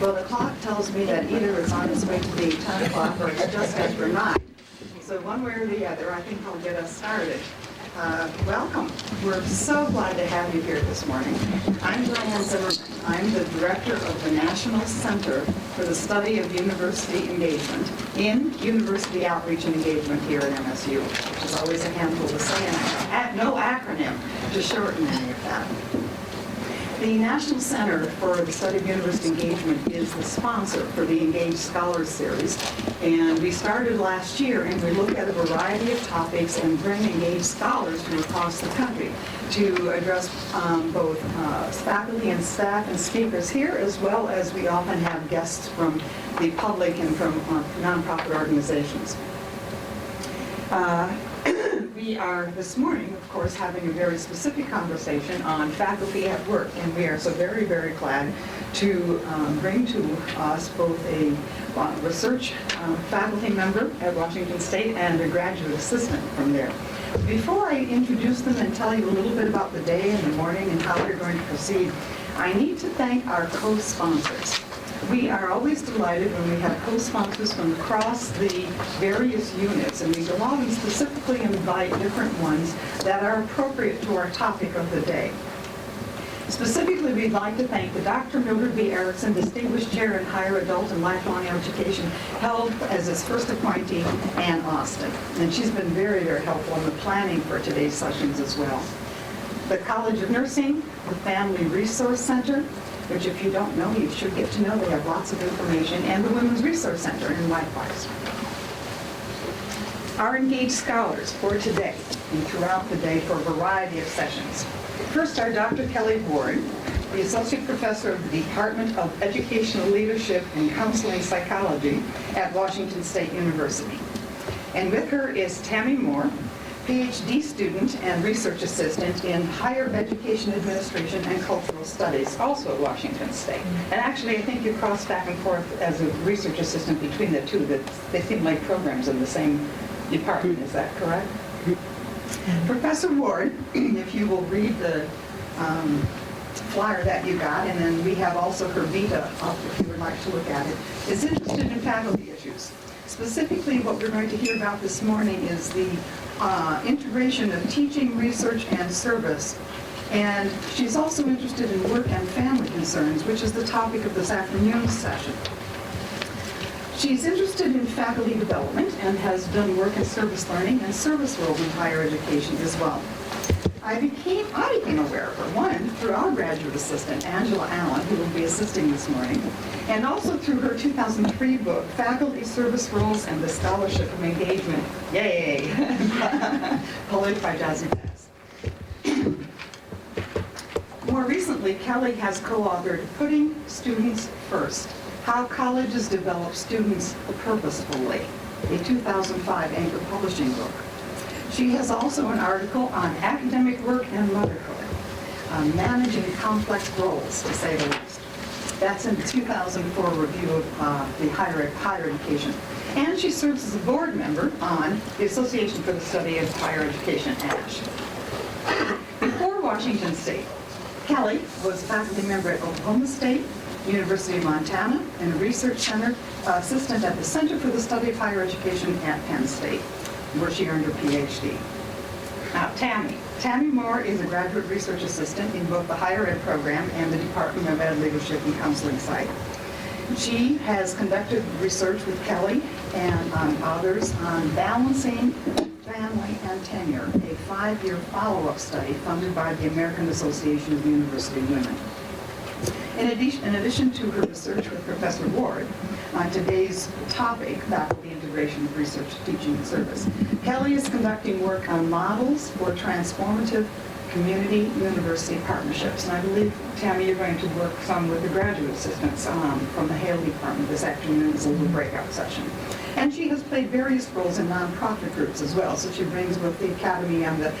Well, the clock tells me that either it's on its way to be 10 o'clock or it's just after 9. So one way or the other, I think I'll get us started. Welcome. We're so glad to have you here this morning. I'm Diane Zimmerman. I'm the director of the National Center for the Study of University Engagement in University Outreach and Engagement here at MSU, which is always a handful to say, and no acronym to shorten any of that. The National Center for the Study of University Engagement is the sponsor for the Engaged Scholars Series, and we started last year, and we look at a variety of topics and bring engaged scholars from across the country to address both faculty and staff and speakers here, as well as we often have guests from the public and from nonprofit organizations. We are this morning, of course, having a very specific conversation on faculty at work, and we are so very, very glad to bring to us both a research faculty member at Washington State and a graduate assistant from there. Before I introduce them and tell you a little bit about the day and the morning and how we're going to proceed, I need to thank our co-sponsors. We are always delighted when we have co-sponsors from across the various units, and we go out and specifically invite different ones that are appropriate to our topic of the day. Specifically, we'd like to thank the Dr. Mildred B. Erickson Distinguished Chair in Higher Adult and Lifelong Education, held as its first appointee, Ann Austin. And she's been very, very helpful in the planning for today's sessions as well. The College of Nursing, the Family Resource Center, which if you don't know, you should get to know. They have lots of information, and the Women's Resource Center, and likewise. Our engaged scholars for today and throughout the day for a variety of sessions. First, our Dr. Kelly Ward, the Associate Professor of the Department of Educational Leadership and Counseling Psychology at Washington State University. And with her is Tami Moore, PhD student and research assistant in higher education administration and cultural studies, also at Washington State. And actually, I think you cross back and forth as a research assistant between the two. That they seem like programs in the same department. Is that correct? Professor Ward, if you will read the flyer that you got, and then we have also her vita up if you would like to look at it, is interested in faculty issues. Specifically, what we're going to hear about this morning is the integration of teaching, research, and service. And she's also interested in work and family concerns, which is the topic of this afternoon's session. She's interested in faculty development and has done work in service learning and service roles in higher education as well. I became aware of her, one, through our graduate assistant, Angela Allen, who will be assisting this morning, and also through her 2003 book, Faculty Service Roles and the Scholarship of Engagement, yay, published by Jazzy Bass. More recently, Kelly has co-authored Putting Students First, How Colleges Develop Students Purposefully, a 2005 Anchor Publishing book. She has also an article on academic work and motherhood, managing complex roles, to say the least. That's in the 2004 review of the higher education. And she serves as a board member on the Association for the Study of Higher Education, ASH. Before Washington State, Kelly was a faculty member at Oklahoma State, University of Montana, and a research center assistant at the Center for the Study of Higher Education at Penn State, where she earned her PhD. Now, Tami Moore is a graduate research assistant in both the higher ed program and the Department of Ed Leadership and Counseling site. She has conducted research with Kelly and others on balancing family and tenure, a 5-year follow-up study funded by the American Association of University Women. In addition to her research with Professor Ward on today's topic, faculty integration of research, teaching, and service, Kelly is conducting work on models for transformative community-university partnerships. And I believe, Tami, you're going to work some with the graduate assistants from the Haley Department this afternoon as a little breakout session. And she has played various roles in nonprofit groups as well, so she brings both the academy and the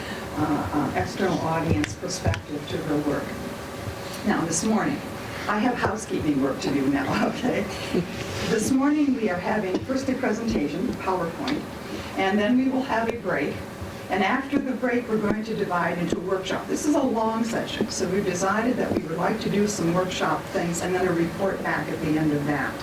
external audience perspective to her work. Now, this morning, I have housekeeping work to do now, okay? This morning we are having first a presentation, PowerPoint, and then we will have a break And after the break, we're going to divide into a workshop. This is a long session, so we've decided that we would like to do some workshop things and then a report back at the end of that.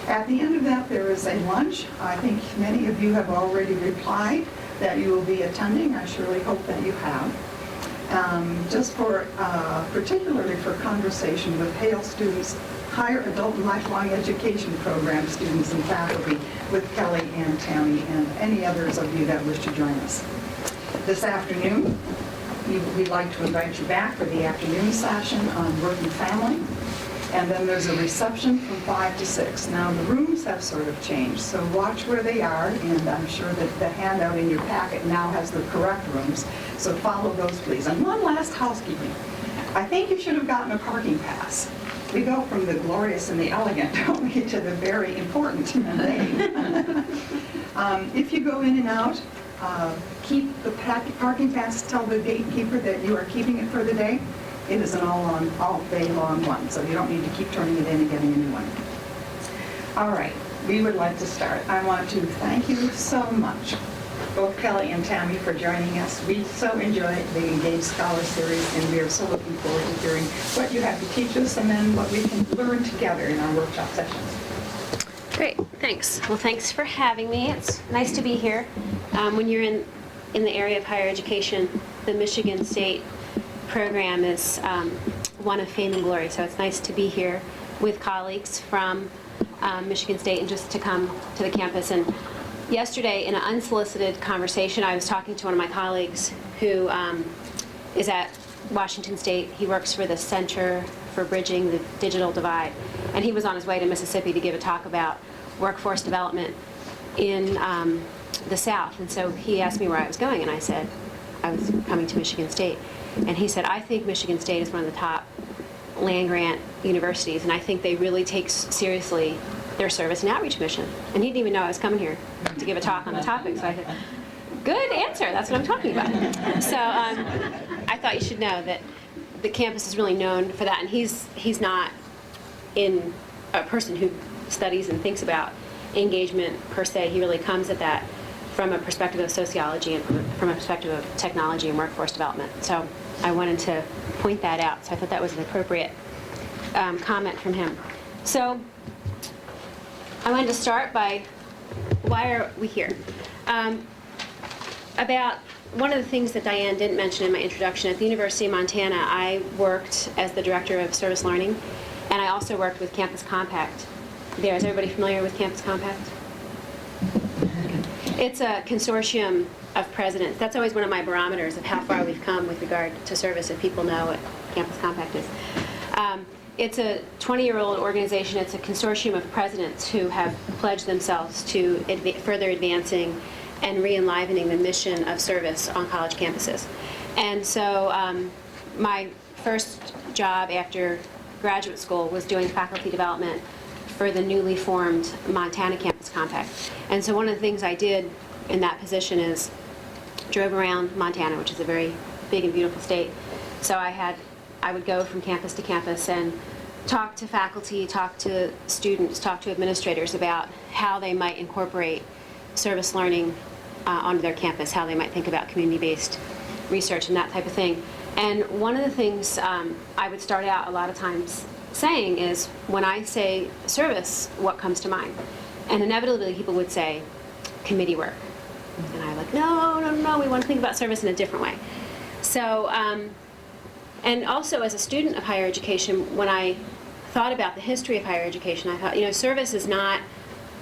At the end of that, there is a lunch. I think many of you have already replied that you will be attending. I surely hope that you have. Just for, particularly for conversation with Hale students, Higher Adult and Lifelong Education Program students and faculty, with Kelly and Tami and any others of you that wish to join us. This afternoon, we'd like to invite you back for the afternoon session on work and family. And then there's a reception from 5 to 6. Now, the rooms have sort of changed, so watch where they are, and I'm sure that the handout in your packet now has the correct rooms, so follow those, please. And one last housekeeping. I think you should have gotten a parking pass. We go from the glorious and the elegant, don't we, to the very important and vague. If you go in and out, keep the parking pass, tell the gatekeeper that you are keeping it for the day. It is an all day long one, so you don't need to keep turning it in and getting a new one. All right, we would like to start. I want to thank you so much, both Kelly and Tami, for joining us. We so enjoyed the Engaged Scholar Series, and we are so looking forward to hearing what you have to teach us and then what we can learn together in our workshop sessions. Great, thanks. Well, thanks for having me. It's nice to be here. When you're in the area of higher education, the Michigan State program is one of fame and glory, so it's nice to be here with colleagues from Michigan State and just to come to the campus. And yesterday, in an unsolicited conversation, I was talking to one of my colleagues who is at Washington State. He works for the Center for Bridging the Digital Divide, and he was on his way to Mississippi to give a talk about workforce development in the South. And so he asked me where I was going, and I said I was coming to Michigan State. And he said, I think Michigan State is one of the top land-grant universities, and I think they really take seriously their service and outreach mission. And he didn't even know I was coming here to give a talk on the topic, so I said, good answer, that's what I'm talking about. So I thought you should know that the campus is really known for that, and he's not in a person who studies and thinks about engagement per se. He really comes at that from a perspective of sociology and from a perspective of technology and workforce development. So I wanted to point that out. So I thought that was an appropriate comment from him. So I wanted to start by, why are we here? About one of the things that Diane didn't mention in my introduction, at the University of Montana, I worked as the director of service learning, and I also worked with Campus Compact there. Is everybody familiar with Campus Compact? It's a consortium of presidents. That's always one of my barometers of how far we've come with regard to service, if people know what Campus Compact is. It's a 20-year-old organization. It's a consortium of presidents who have pledged themselves to further advancing and re-enlivening the mission of service on college campuses. And so my first job after graduate school was doing faculty development for the newly formed Montana Campus Compact. And so one of the things I did in that position is drove around Montana, which is a very big and beautiful state. So I would go from campus to campus and talk to faculty, talk to students, talk to administrators about how they might incorporate service learning onto their campus, how they might think about community-based research and that type of thing. And one of the things I would start out a lot of times saying is, when I say service, what comes to mind? And inevitably people would say committee work. And I'm like, no, we want to think about service in a different way. So, and also as a student of higher education, when I thought about the history of higher education, I thought, service is not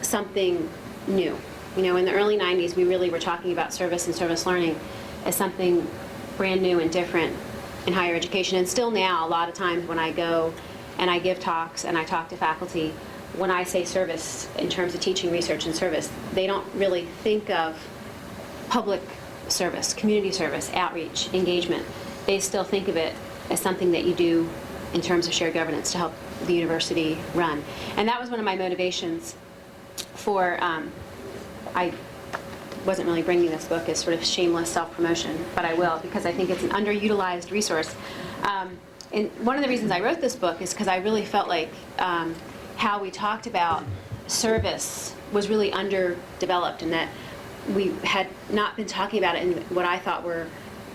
something new. In the early 90s, we really were talking about service and service learning as something brand new and different in higher education. And still now, a lot of times when I go and I give talks and I talk to faculty, when I say service in terms of teaching, research, and service, they don't really think of public service, community service, outreach, engagement. They still think of it as something that you do in terms of shared governance to help the university run. And that was one of my motivations for, I wasn't really bringing this book as sort of shameless self-promotion, but I will, because I think it's an underutilized resource. And one of the reasons I wrote this book is because I really felt like how we talked about service was really underdeveloped, and that we had not been talking about it in what I thought were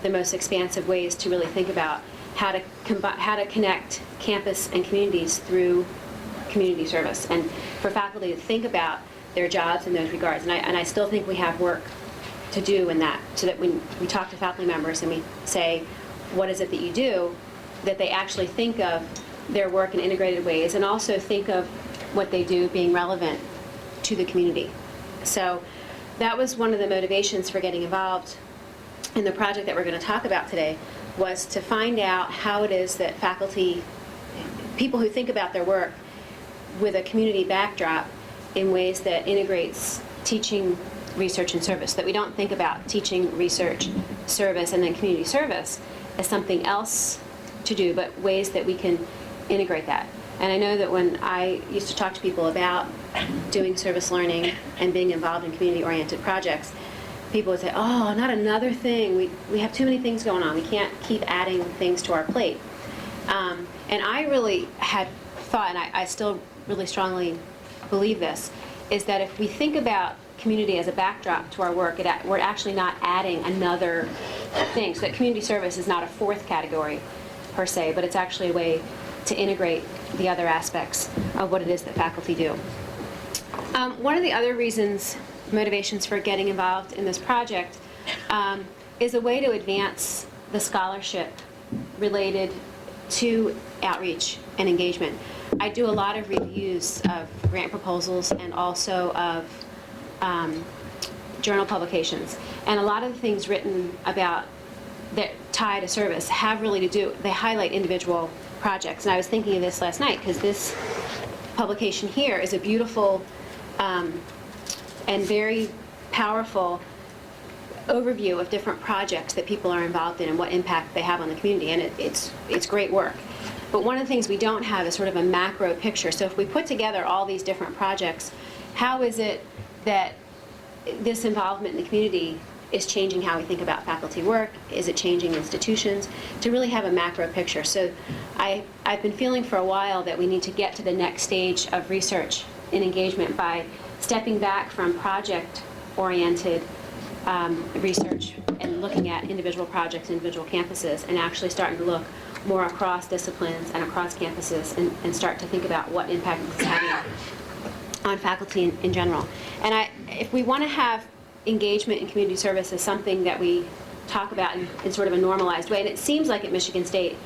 the most expansive ways to really think about how to connect campus and communities through community service, and for faculty to think about their jobs in those regards. And I still think we have work to do in that, so that when we talk to faculty members and we say, what is it that you do, that they actually think of their work in integrated ways, and also think of what they do being relevant to the community. So that was one of the motivations for getting involved in the project that we're going to talk about today, was to find out how it is that faculty, people who think about their work with a community backdrop in ways that integrates teaching, research, and service, that we don't think about teaching, research, service, and then community service as something else to do, but ways that we can integrate that. And I know that when I used to talk to people about doing service learning and being involved in community-oriented projects, people would say, oh, not another thing. We have too many things going on. We can't keep adding things to our plate. And I really had thought, and I still really strongly believe this, is that if we think about community as a backdrop to our work, we're actually not adding another thing. So that community service is not a fourth category per se, but it's actually a way to integrate the other aspects of what it is that faculty do. One of the other reasons, motivations for getting involved in this project, is a way to advance the scholarship related to outreach and engagement. I do a lot of reviews of grant proposals and also of journal publications. And a lot of the things written about that tie to service have really to do, they highlight individual projects. And I was thinking of this last night, because this publication here is a beautiful and very powerful overview of different projects that people are involved in and what impact they have on the community. And it's great work. But one of the things we don't have is sort of a macro picture. So if we put together all these different projects, how is it that this involvement in the community is changing how we think about faculty work? Is it changing institutions? To really have a macro picture. So I've been feeling for a while that we need to get to the next stage of research and engagement by stepping back from project-oriented research and looking at individual projects, individual campuses, and actually starting to look more across disciplines and across campuses and start to think about what impact it's having on faculty in general. And if we want to have engagement in community service as something that we talk about in sort of a normalized way, and it seems like at Michigan State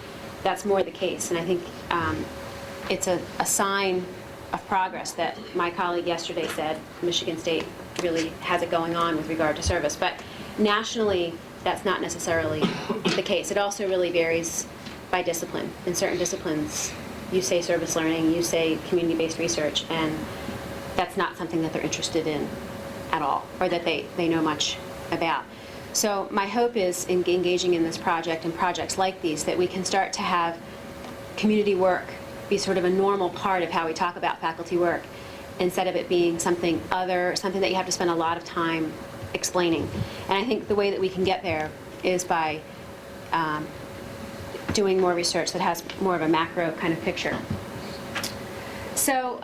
that's more the case, and I think it's a sign of progress that my colleague yesterday said Michigan State really has it going on with regard to service. But nationally, that's not necessarily the case. It also really varies by discipline. In certain disciplines, you say service learning, you say community-based research, and that's not something that they're interested in at all, or that they know much about. So my hope is in engaging in this project and projects like these, that we can start to have community work be sort of a normal part of how we talk about faculty work, instead of it being something that you have to spend a lot of time explaining. And I think the way that we can get there is by doing more research that has more of a macro kind of picture. So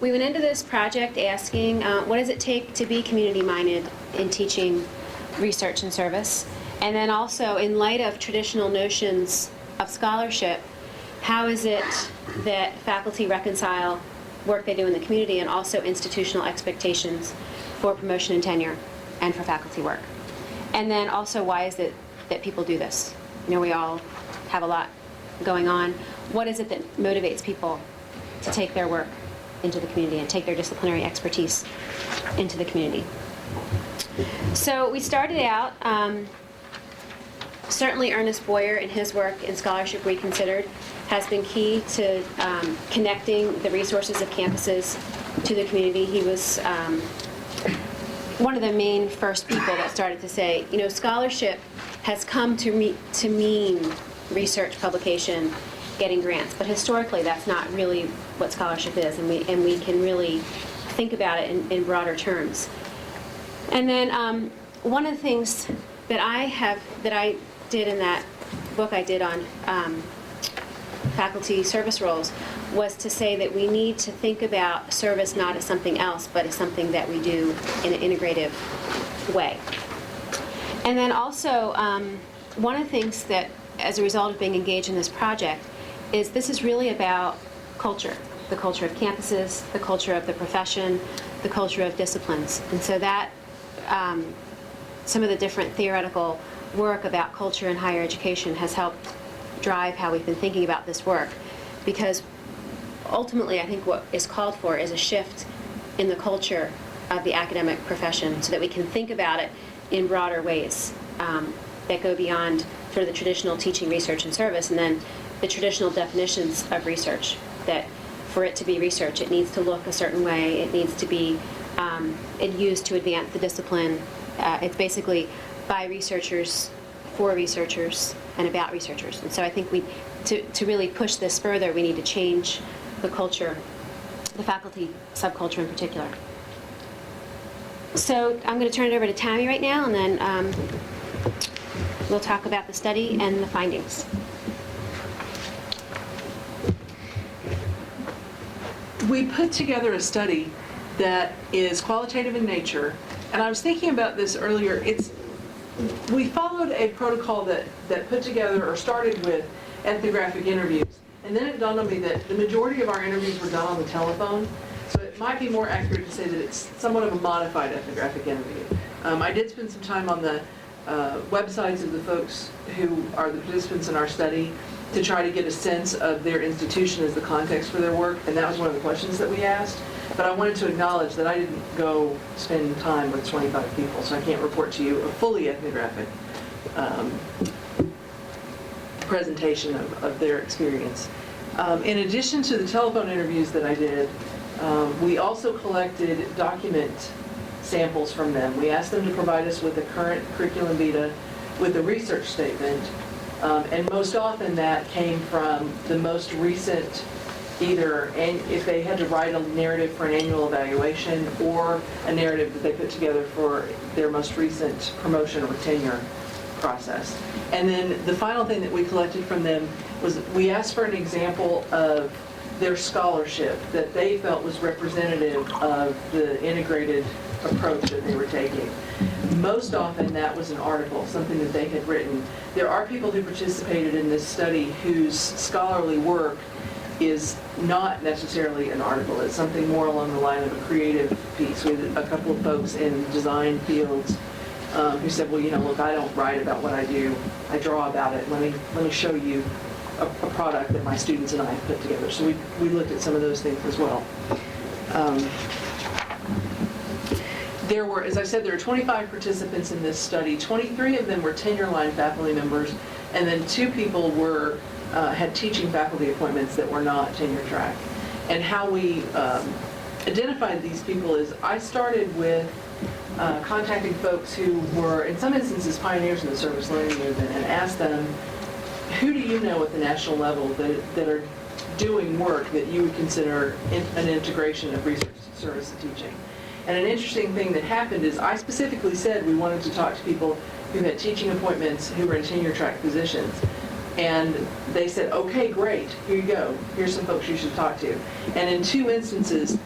we went into this project asking, what does it take to be community-minded in teaching, research, and service? And then also, in light of traditional notions of scholarship, how is it that faculty reconcile work they do in the community and also institutional expectations for promotion and tenure and for faculty work? And then also, why is it that people do this? You know, we all have a lot going on. What is it that motivates people to take their work into the community and take their disciplinary expertise into the community? So we started out, certainly Ernest Boyer in his work in Scholarship Reconsidered has been key to connecting the resources of campuses to the community. He was one of the main first people that started to say, you know, scholarship has come to mean research, publication, getting grants, but historically that's not really what scholarship is, and we can really think about it in broader terms. And then one of the things that I did in that book I did on faculty service roles was to say that we need to think about service not as something else, but as something that we do in an integrative way. And then also, one of the things that, as a result of being engaged in this project, is this is really about culture, the culture of campuses, the culture of the profession, the culture of disciplines. And so that, some of the different theoretical work about culture in higher education has helped drive how we've been thinking about this work. Because ultimately, I think what is called for is a shift in the culture of the academic profession so that we can think about it in broader ways that go beyond sort of the traditional teaching, research, and service, and then the traditional definitions of research, that for it to be research, it needs to look a certain way, it needs to be used to advance the discipline. It's basically by researchers, for researchers, and about researchers. And so I think to really push this further, we need to change the culture, the faculty subculture in particular. So I'm going to turn it over to Tami right now, and then we'll talk about the study and the findings. We put together a study that is qualitative in nature, and I was thinking about this earlier. We followed a protocol that put together or started with ethnographic interviews, and then it dawned on me that the majority of our interviews were done on the telephone, so it might be more accurate to say that it's somewhat of a modified ethnographic interview. I did spend some time on the websites of the folks who are the participants in our study to try to get a sense of their institution as the context for their work, and that was one of the questions that we asked. But I wanted to acknowledge that I didn't go spend time with 25 people, so I can't report to you a fully ethnographic presentation of their experience. In addition to the telephone interviews that I did, we also collected document samples from them. We asked them to provide us with a current curriculum vitae with a research statement, and most often that came from the most recent, either if they had to write a narrative for an annual evaluation or a narrative that they put together for their most recent promotion or tenure process. And then the final thing that we collected from them was we asked for an example of their scholarship that they felt was representative of the integrated approach that they were taking. Most often that was an article, something that they had written. There are people who participated in this study whose scholarly work is not necessarily an article. It's something more along the line of a creative piece. We had a couple of folks in design fields who said, well, look, I don't write about what I do. I draw about it. Let me show you a product that my students and I have put together. So we looked at some of those things as well. There were, as I said, there were 25 participants in this study. 23 of them were tenure-line faculty members, and then 2 people had teaching faculty appointments that were not tenure track. And how we identified these people is I started with contacting folks who were, in some instances, pioneers in the service learning movement, and asked them, who do you know at the national level that are doing work that you would consider an integration of research, service, and teaching? And an interesting thing that happened is I specifically said we wanted to talk to people who had teaching appointments who were in tenure track positions. And they said, okay, great, here you go. Here's some folks you should talk to. And in 2 instances,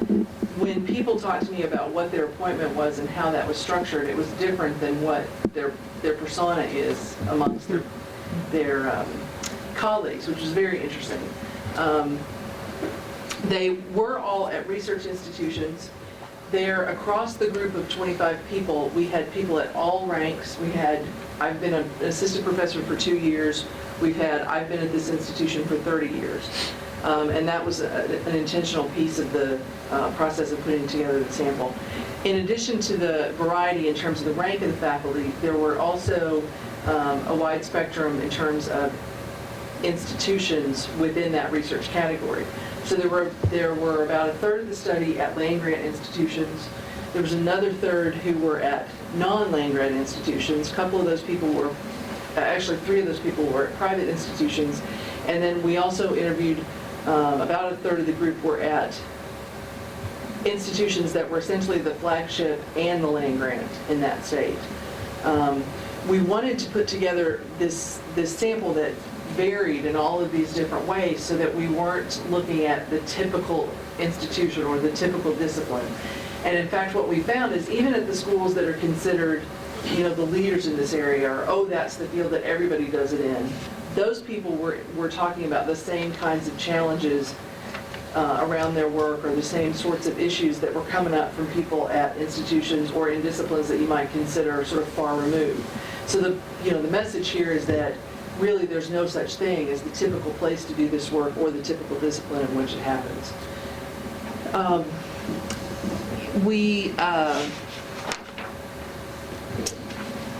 when people talked to me about what their appointment was and how that was structured, it was different than what their persona is amongst their colleagues, which was very interesting. They were all at research institutions. There, across the group of 25 people, we had people at all ranks. I've been an assistant professor for 2 years. I've been at this institution for 30 years. And that was an intentional piece of the process of putting together the sample. In addition to the variety in terms of the rank of the faculty, there were also a wide spectrum in terms of institutions within that research category. So there were about a third of the study at land-grant institutions. There was another third who were at non-land-grant institutions. A couple of those people were, actually 3 of those people were at private institutions. And then we also interviewed about a third of the group were at institutions that were essentially the flagship and the land-grant in that state. We wanted to put together this sample that varied in all of these different ways so that we weren't looking at the typical institution or the typical discipline. And in fact, what we found is even at the schools that are considered, the leaders in this area, or, oh, that's the field that everybody does it in, those people were talking about the same kinds of challenges around their work, or the same sorts of issues that were coming up from people at institutions or in disciplines that you might consider sort of far removed. So the message here is that really there's no such thing as the typical place to do this work or the typical discipline in which it happens. We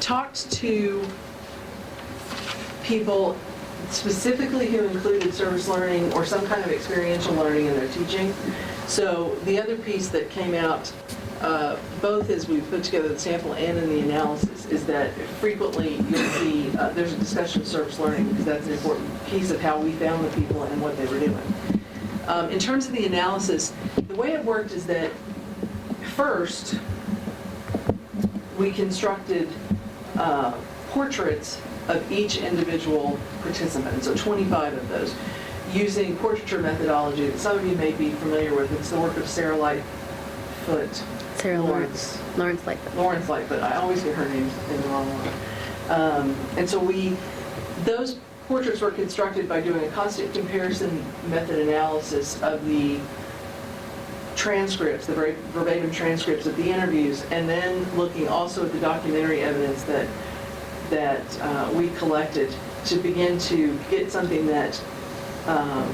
talked to people specifically who included service learning or some kind of experiential learning in their teaching. So the other piece that came out, both as we put together the sample and in the analysis, is that frequently you'll see there's a discussion of service learning, because that's an important piece of how we found the people and what they were doing. In terms of the analysis, the way it worked is that first we constructed portraits of each individual participant, so 25 of those, using portraiture methodology that some of you may be familiar with. It's the work of Sarah Lightfoot. Lawrence Lightfoot. Lawrence Lightfoot. I always get her name in the wrong one. And so those portraits were constructed by doing a constant comparison method analysis of the transcripts, the very verbatim transcripts of the interviews, and then looking also at the documentary evidence that we collected to begin to get something that,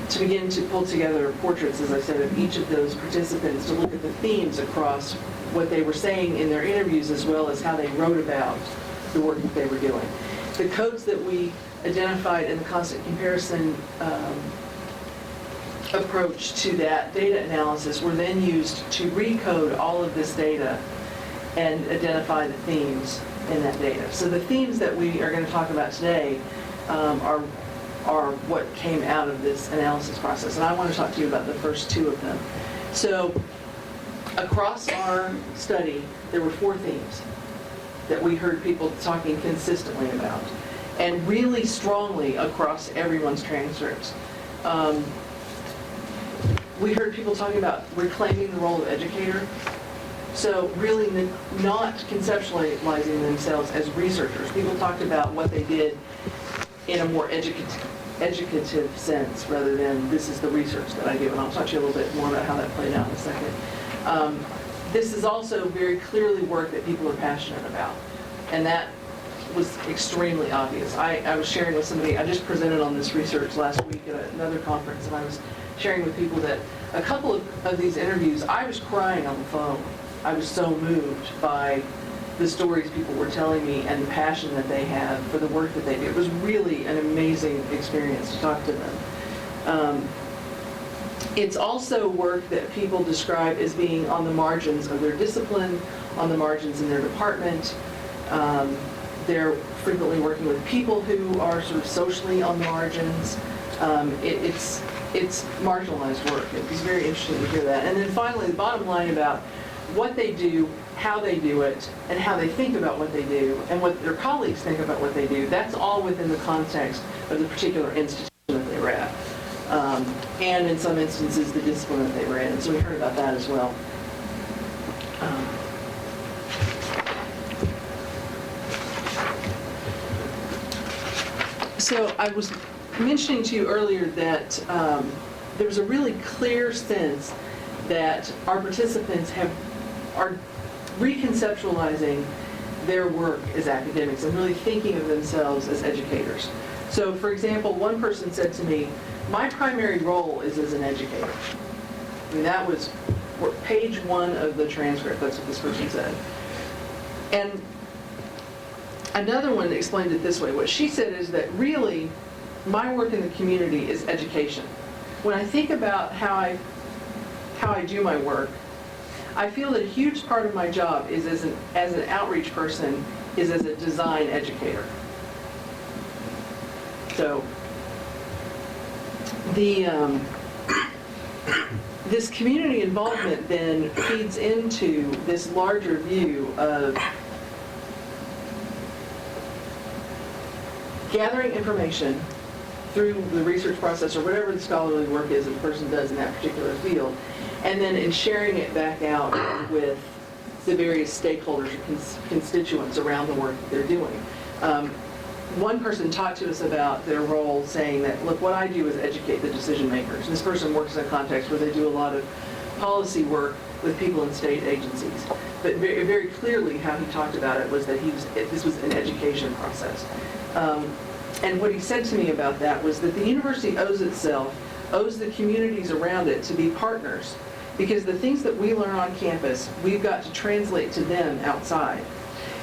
to begin to pull together portraits, as I said, of each of those participants, to look at the themes across what they were saying in their interviews, as well as how they wrote about the work that they were doing. The codes that we identified in the constant comparison approach to that data analysis were then used to recode all of this data and identify the themes in that data. So the themes that we are going to talk about today are what came out of this analysis process. And I want to talk to you about the first two of them. So across our study, there were 4 themes that we heard people talking consistently about, and really strongly across everyone's transcripts. We heard people talking about reclaiming the role of educator. So really not conceptualizing themselves as researchers. People talked about what they did in a more educative sense, rather than this is the research that I do. And I'll talk to you a little bit more about how that played out in a second. This is also very clearly work that people are passionate about. And that was extremely obvious. I was sharing with somebody, I just presented on this research last week at another conference, and I was sharing with people that a couple of these interviews, I was crying on the phone. I was so moved by the stories people were telling me and the passion that they have for the work that they do. It was really an amazing experience to talk to them. It's also work that people describe as being on the margins of their discipline, on the margins in their department. They're frequently working with people who are sort of socially on the margins. It's marginalized work. It was very interesting to hear that. And then finally, the bottom line about what they do, how they do it, and how they think about what they do, and what their colleagues think about what they do, that's all within the context of the particular institution that they were at. And in some instances, the discipline that they were in. So we heard about that as well. So I was mentioning to you earlier that there was a really clear sense that our participants are reconceptualizing their work as academics and really thinking of themselves as educators. So for example, one person said to me, my primary role is as an educator. I mean, that was page 1 of the transcript, that's what this person said. And another one explained it this way. What she said is that really, my work in the community is education. When I think about how I do my work, I feel that a huge part of my job is as an outreach person is as a design educator. So this community involvement then feeds into this larger view of gathering information through the research process or whatever the scholarly work is that the person does in that particular field, and then in sharing it back out with the various stakeholders or constituents around the work that they're doing. One person talked to us about their role, saying that, look, what I do is educate the decision makers. This person works in a context where they do a lot of policy work with people in state agencies. But very, very clearly how he talked about it was that this was an education process. And what he said to me about that was that the university owes the communities around it to be partners, because the things that we learn on campus, we've got to translate to them outside.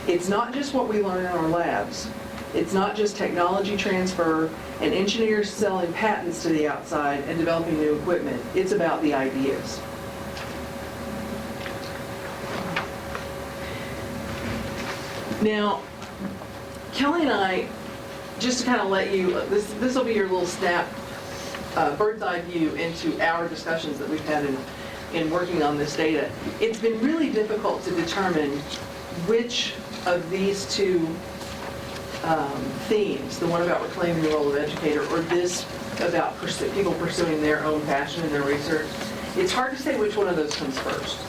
It's not just what we learn in our labs. It's not just technology transfer and engineers selling patents to the outside and developing new equipment. It's about the ideas. Now, Kelly and I, just to kind of let you, this will be your little snap, bird's eye view into our discussions that we've had in working on this data. It's been really difficult to determine which of these two themes, the one about reclaiming the role of educator or this about people pursuing their own passion in their research, it's hard to say which one of those comes first.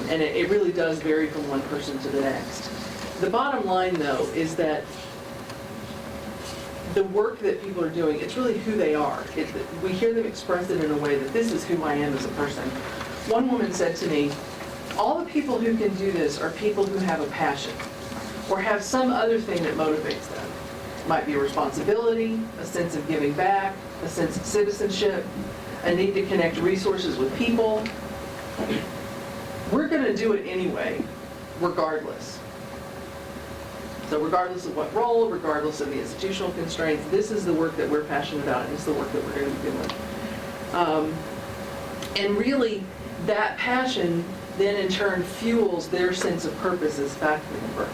And it really does vary from one person to the next. The bottom line, though, is that the work that people are doing, it's really who they are. We hear them express it in a way that this is who I am as a person. One woman said to me, all the people who can do this are people who have a passion or have some other thing that motivates them. It might be a responsibility, a sense of giving back, a sense of citizenship, a need to connect resources with people. We're going to do it anyway, regardless. So regardless of what role, regardless of the institutional constraints, this is the work that we're passionate about, and it's the work that we're going to be doing. And really, that passion then in turn fuels their sense of purpose as faculty member.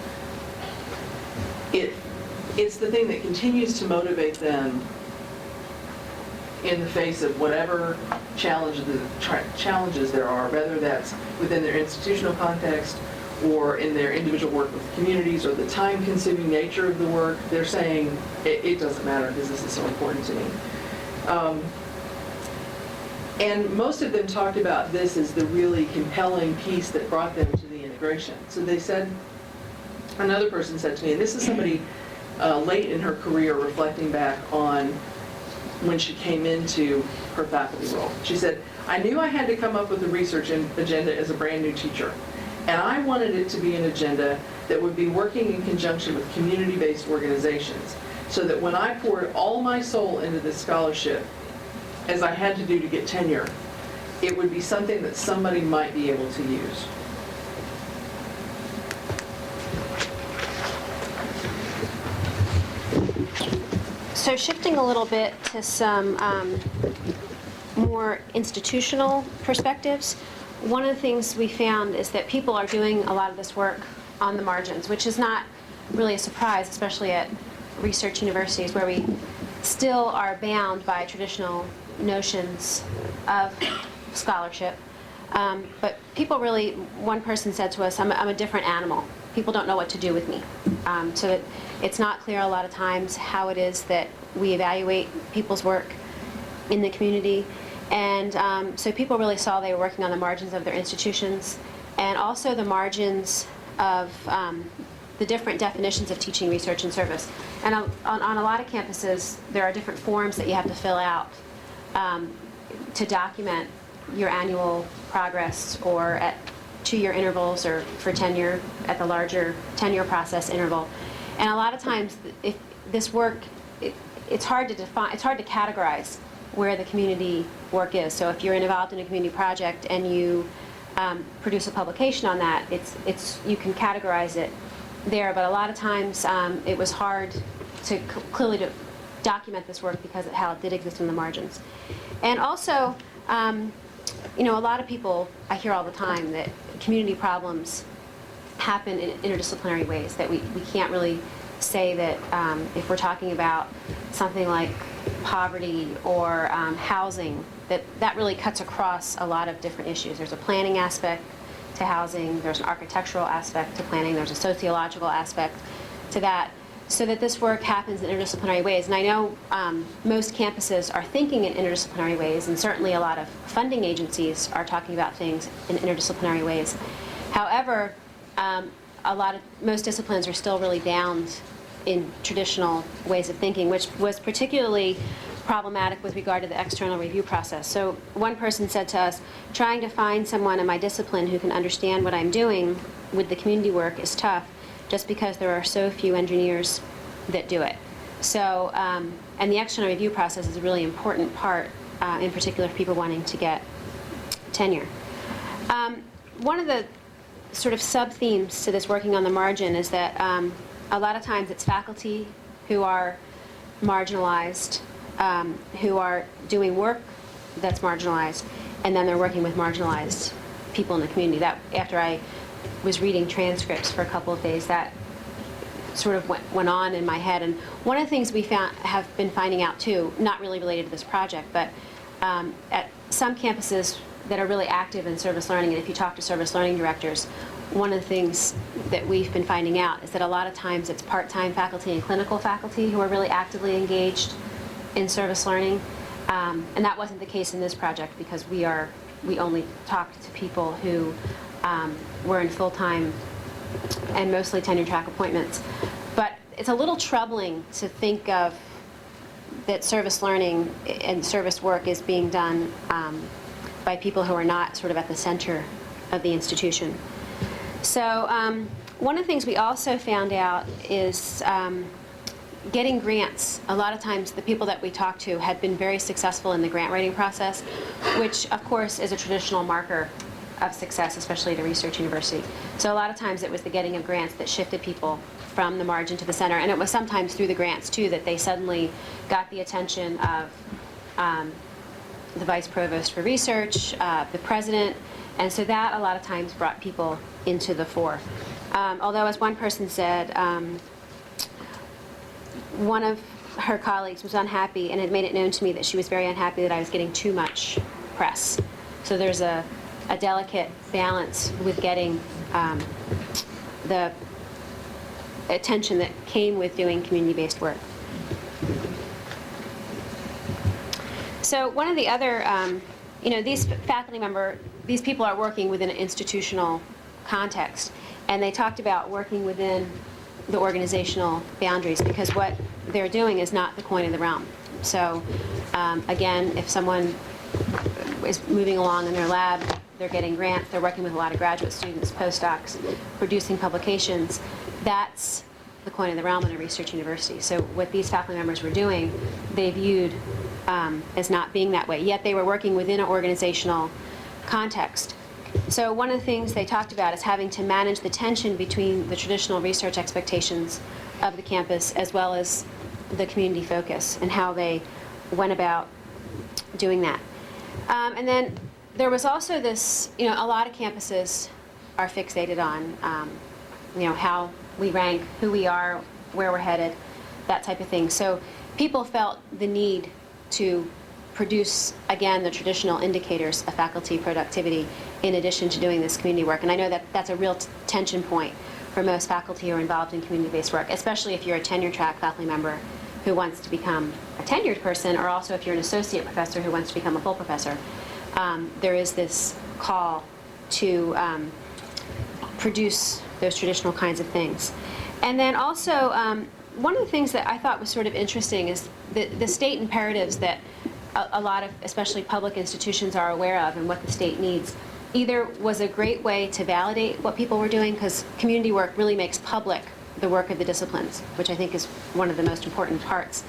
It's the thing that continues to motivate them in the face of whatever challenges there are, whether that's within their institutional context or in their individual work with communities or the time-consuming nature of the work. They're saying, it doesn't matter because this is so important to me. And most of them talked about this as the really compelling piece that brought them to the integration. So they said, another person said to me, and this is somebody late in her career reflecting back on when she came into her faculty role. She said, I knew I had to come up with a research agenda as a brand new teacher. And I wanted it to be an agenda that would be working in conjunction with community-based organizations, so that when I poured all my soul into this scholarship, as I had to do to get tenure, it would be something that somebody might be able to use. So shifting a little bit to some more institutional perspectives, one of the things we found is that people are doing a lot of this work on the margins, which is not really a surprise, especially at research universities where we still are bound by traditional notions of scholarship. But people really, one person said to us, I'm a different animal. People don't know what to do with me. So it's not clear a lot of times how it is that we evaluate people's work in the community. And so people really saw they were working on the margins of their institutions and also the margins of the different definitions of teaching, research, and service. And on a lot of campuses, there are different forms that you have to fill out to document your annual progress, or at 2-year intervals, or for tenure at the larger tenure process interval. And a lot of times, if this work, it's hard to define, it's hard to categorize where the community work is. So if you're involved in a community project and you produce a publication on that, you can categorize it there. But a lot of times it was hard to clearly to document this work because of how it did exist in the margins. And also, a lot of people, I hear all the time that community problems happen in interdisciplinary ways, that we can't really say that if we're talking about something like poverty or housing, that really cuts across a lot of different issues. There's a planning aspect to housing, there's an architectural aspect to planning, there's a sociological aspect to that. so that this work happens in interdisciplinary ways. And I know most campuses are thinking in interdisciplinary ways, and certainly a lot of funding agencies are talking about things in interdisciplinary ways. However, most disciplines are still really bound in traditional ways of thinking, which was particularly problematic with regard to the external review process. So one person said to us, trying to find someone in my discipline who can understand what I'm doing with the community work is tough, just because there are so few engineers that do it. So, and the external review process is a really important part, in particular for people wanting to get tenure. One of the sort of sub-themes to this working on the margin is that a lot of times it's faculty who are marginalized, who are doing work that's marginalized, and then they're working with marginalized people in the community. That, after I was reading transcripts for a couple of days, that sort of went on in my head. And one of the things we have been finding out too, not really related to this project, but at some campuses that are really active in service learning, and if you talk to service learning directors, one of the things that we've been finding out is that a lot of times it's part-time faculty and clinical faculty who are really actively engaged in service learning, and that wasn't the case in this project, because we only talked to people who were in full-time and mostly tenure-track appointments. But it's a little troubling to think of that service learning and service work is being done by people who are not sort of at the center of the institution. So one of the things we also found out is getting grants. A lot of times the people that we talked to had been very successful in the grant writing process, which of course is a traditional marker of success, especially at a research university. So a lot of times it was the getting of grants that shifted people from the margin to the center, and it was sometimes through the grants too that they suddenly got the attention of the vice provost for research, the president, and so that a lot of times brought people into the fore. Although, as one person said, one of her colleagues was unhappy and had made it known to me that she was very unhappy that I was getting too much press. So there's a delicate balance with getting the attention that came with doing community-based work. So one of the other, these people are working within an institutional context, and they talked about working within the organizational boundaries, because what they're doing is not the coin of the realm. So again, if someone is moving along in their lab, they're getting grants, they're working with a lot of graduate students, postdocs, producing publications, that's the coin of the realm in a research university. So what these faculty members were doing, they viewed as not being that way, yet they were working within an organizational context. So one of the things they talked about is having to manage the tension between the traditional research expectations of the campus as well as the community focus, and how they went about doing that. And then there was also this, a lot of campuses are fixated on, how we rank, who we are, where we're headed, that type of thing. So people felt the need to produce, again, the traditional indicators of faculty productivity in addition to doing this community work. And I know that that's a real tension point for most faculty who are involved in community-based work, especially if you're a tenure-track faculty member who wants to become a tenured person, or also if you're an associate professor who wants to become a full professor. There is this call to produce those traditional kinds of things. And then also, one of the things that I thought was sort of interesting is the state imperatives that a lot of, especially public institutions, are aware of, and what the state needs. Either was a great way to validate what people were doing, because community work really makes public the work of the disciplines, which I think is one of the most important parts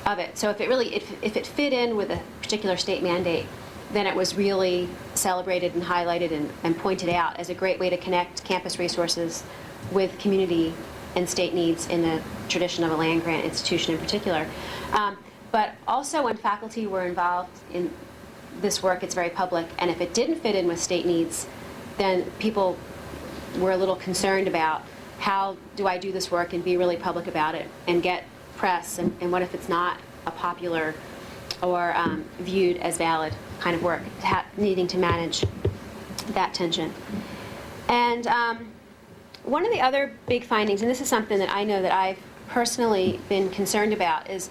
of it. So if it fit in with a particular state mandate, then it was really celebrated and highlighted and pointed out as a great way to connect campus resources with community and state needs in the tradition of a land-grant institution in particular. But also when faculty were involved in this work, it's very public, and if it didn't fit in with state needs, then people were a little concerned about, how do I do this work and be really public about it and get press, and what if it's not a popular or viewed as valid kind of work, needing to manage that tension. And one of the other big findings, and this is something that I know that I've personally been concerned about is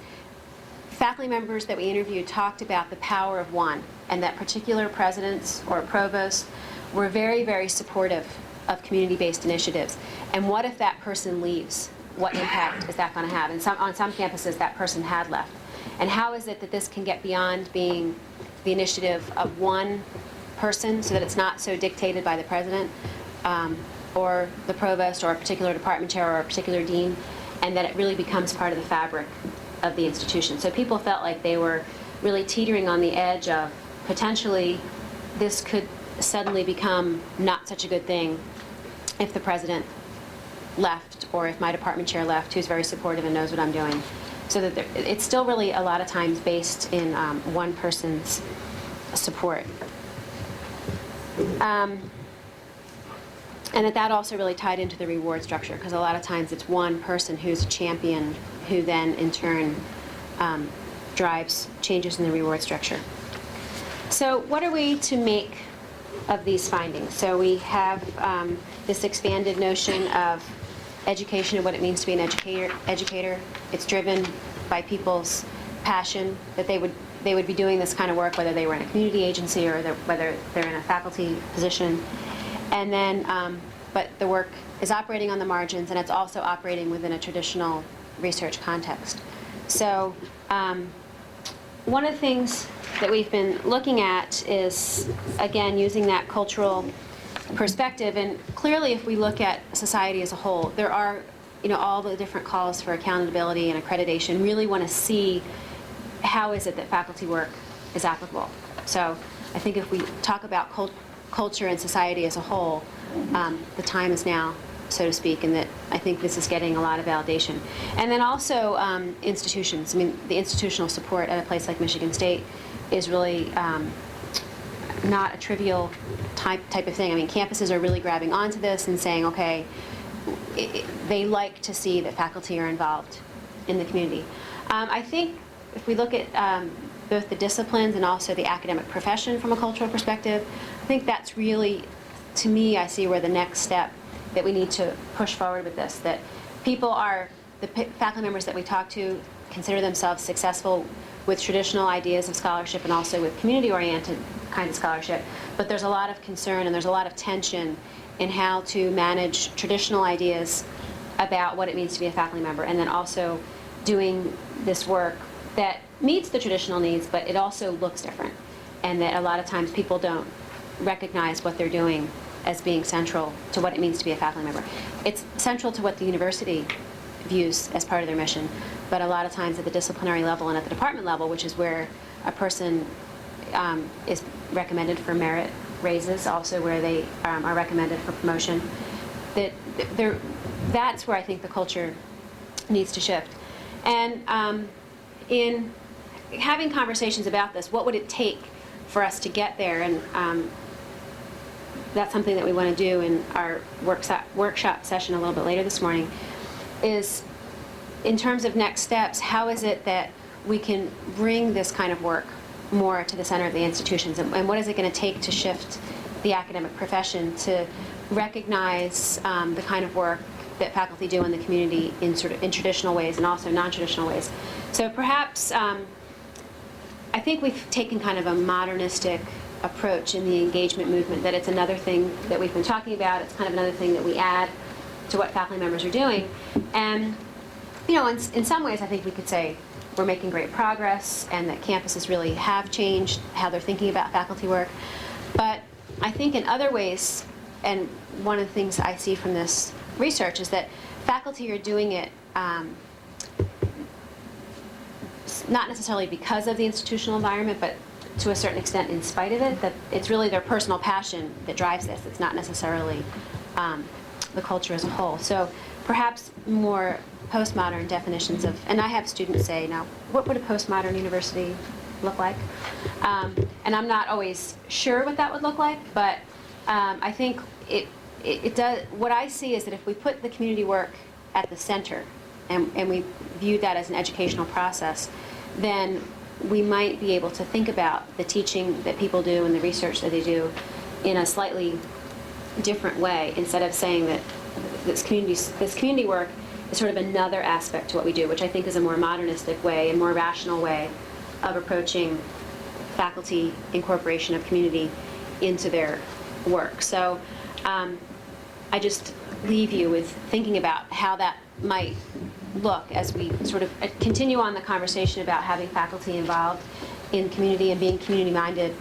faculty members that we interviewed talked about the power of one, and that particular presidents or provosts were very, very supportive of community-based initiatives. And what if that person leaves? What impact is that going to have? And on some campuses, that person had left. And how is it that this can get beyond being the initiative of one person, so that it's not so dictated by the president or the provost or a particular department chair or a particular dean, and that it really becomes part of the fabric of the institution? So people felt like they were really teetering on the edge of potentially this could suddenly become not such a good thing if the president left, or if my department chair left, who's very supportive and knows what I'm doing. So that it's still really a lot of times based in one person's support. And that also really tied into the reward structure, because a lot of times it's one person who's a champion who then in turn drives changes in the reward structure. So what are we to make of these findings? So we have this expanded notion of education and what it means to be an educator. It's driven by people's passion, that they would be doing this kind of work whether they were in a community agency or whether they're in a faculty position. And then, but the work is operating on the margins, and it's also operating within a traditional research context. So one of the things that we've been looking at is, again, using that cultural perspective. And clearly, if we look at society as a whole, there are, all the different calls for accountability and accreditation really want to see how is it that faculty work is applicable. So I think if we talk about culture and society as a whole, the time is now, so to speak, and that I think this is getting a lot of validation. And then also institutions. I mean, the institutional support at a place like Michigan State is really not a trivial type of thing. I mean, campuses are really grabbing onto this and saying, okay, they like to see that faculty are involved in the community. I think if we look at both the disciplines and also the academic profession from a cultural perspective, I think that's really, to me, I see where the next step that we need to push forward with this, that people are, the faculty members that we talk to consider themselves successful with traditional ideas of scholarship and also with community-oriented kind of scholarship, but there's a lot of concern and there's a lot of tension in how to manage traditional ideas about what it means to be a faculty member, and then also doing this work that meets the traditional needs, but it also looks different, and that a lot of times people don't recognize what they're doing as being central to what it means to be a faculty member. It's central to what the university views as part of their mission, but a lot of times at the disciplinary level and at the department level, which is where a person is recommended for merit raises, also where they are recommended for promotion, that's where I think the culture needs to shift. And in having conversations about this, what would it take for us to get there? And that's something that we want to do in our workshop session a little bit later this morning, is in terms of next steps, how is it that we can bring this kind of work more to the center of the institutions, and what is it going to take to shift the academic profession to recognize the kind of work that faculty do in the community in traditional ways and also non-traditional ways. So perhaps I think we've taken kind of a modernistic approach in the engagement movement, that it's another thing that we've been talking about, it's kind of another thing that we add to what faculty members are doing. And in some ways I think we could say we're making great progress and that campuses really have changed how they're thinking about faculty work. But I think in other ways, and one of the things I see from this research is that faculty are doing it not necessarily because of the institutional environment, but to a certain extent in spite of it, that it's really their personal passion that drives this. It's not necessarily the culture as a whole. So perhaps more postmodern definitions of, and I have students say, now, what would a postmodern university look like? And I'm not always sure what that would look like, but I think it does. What I see is that if we put the community work at the center and we view that as an educational process, then we might be able to think about the teaching that people do and the research that they do in a slightly different way, instead of saying that this community work sort of another aspect to what we do, which I think is a more modernistic way, a more rational way of approaching faculty incorporation of community into their work. So I just leave you with thinking about how that might look as we sort of continue on the conversation about having faculty involved in community and being community-minded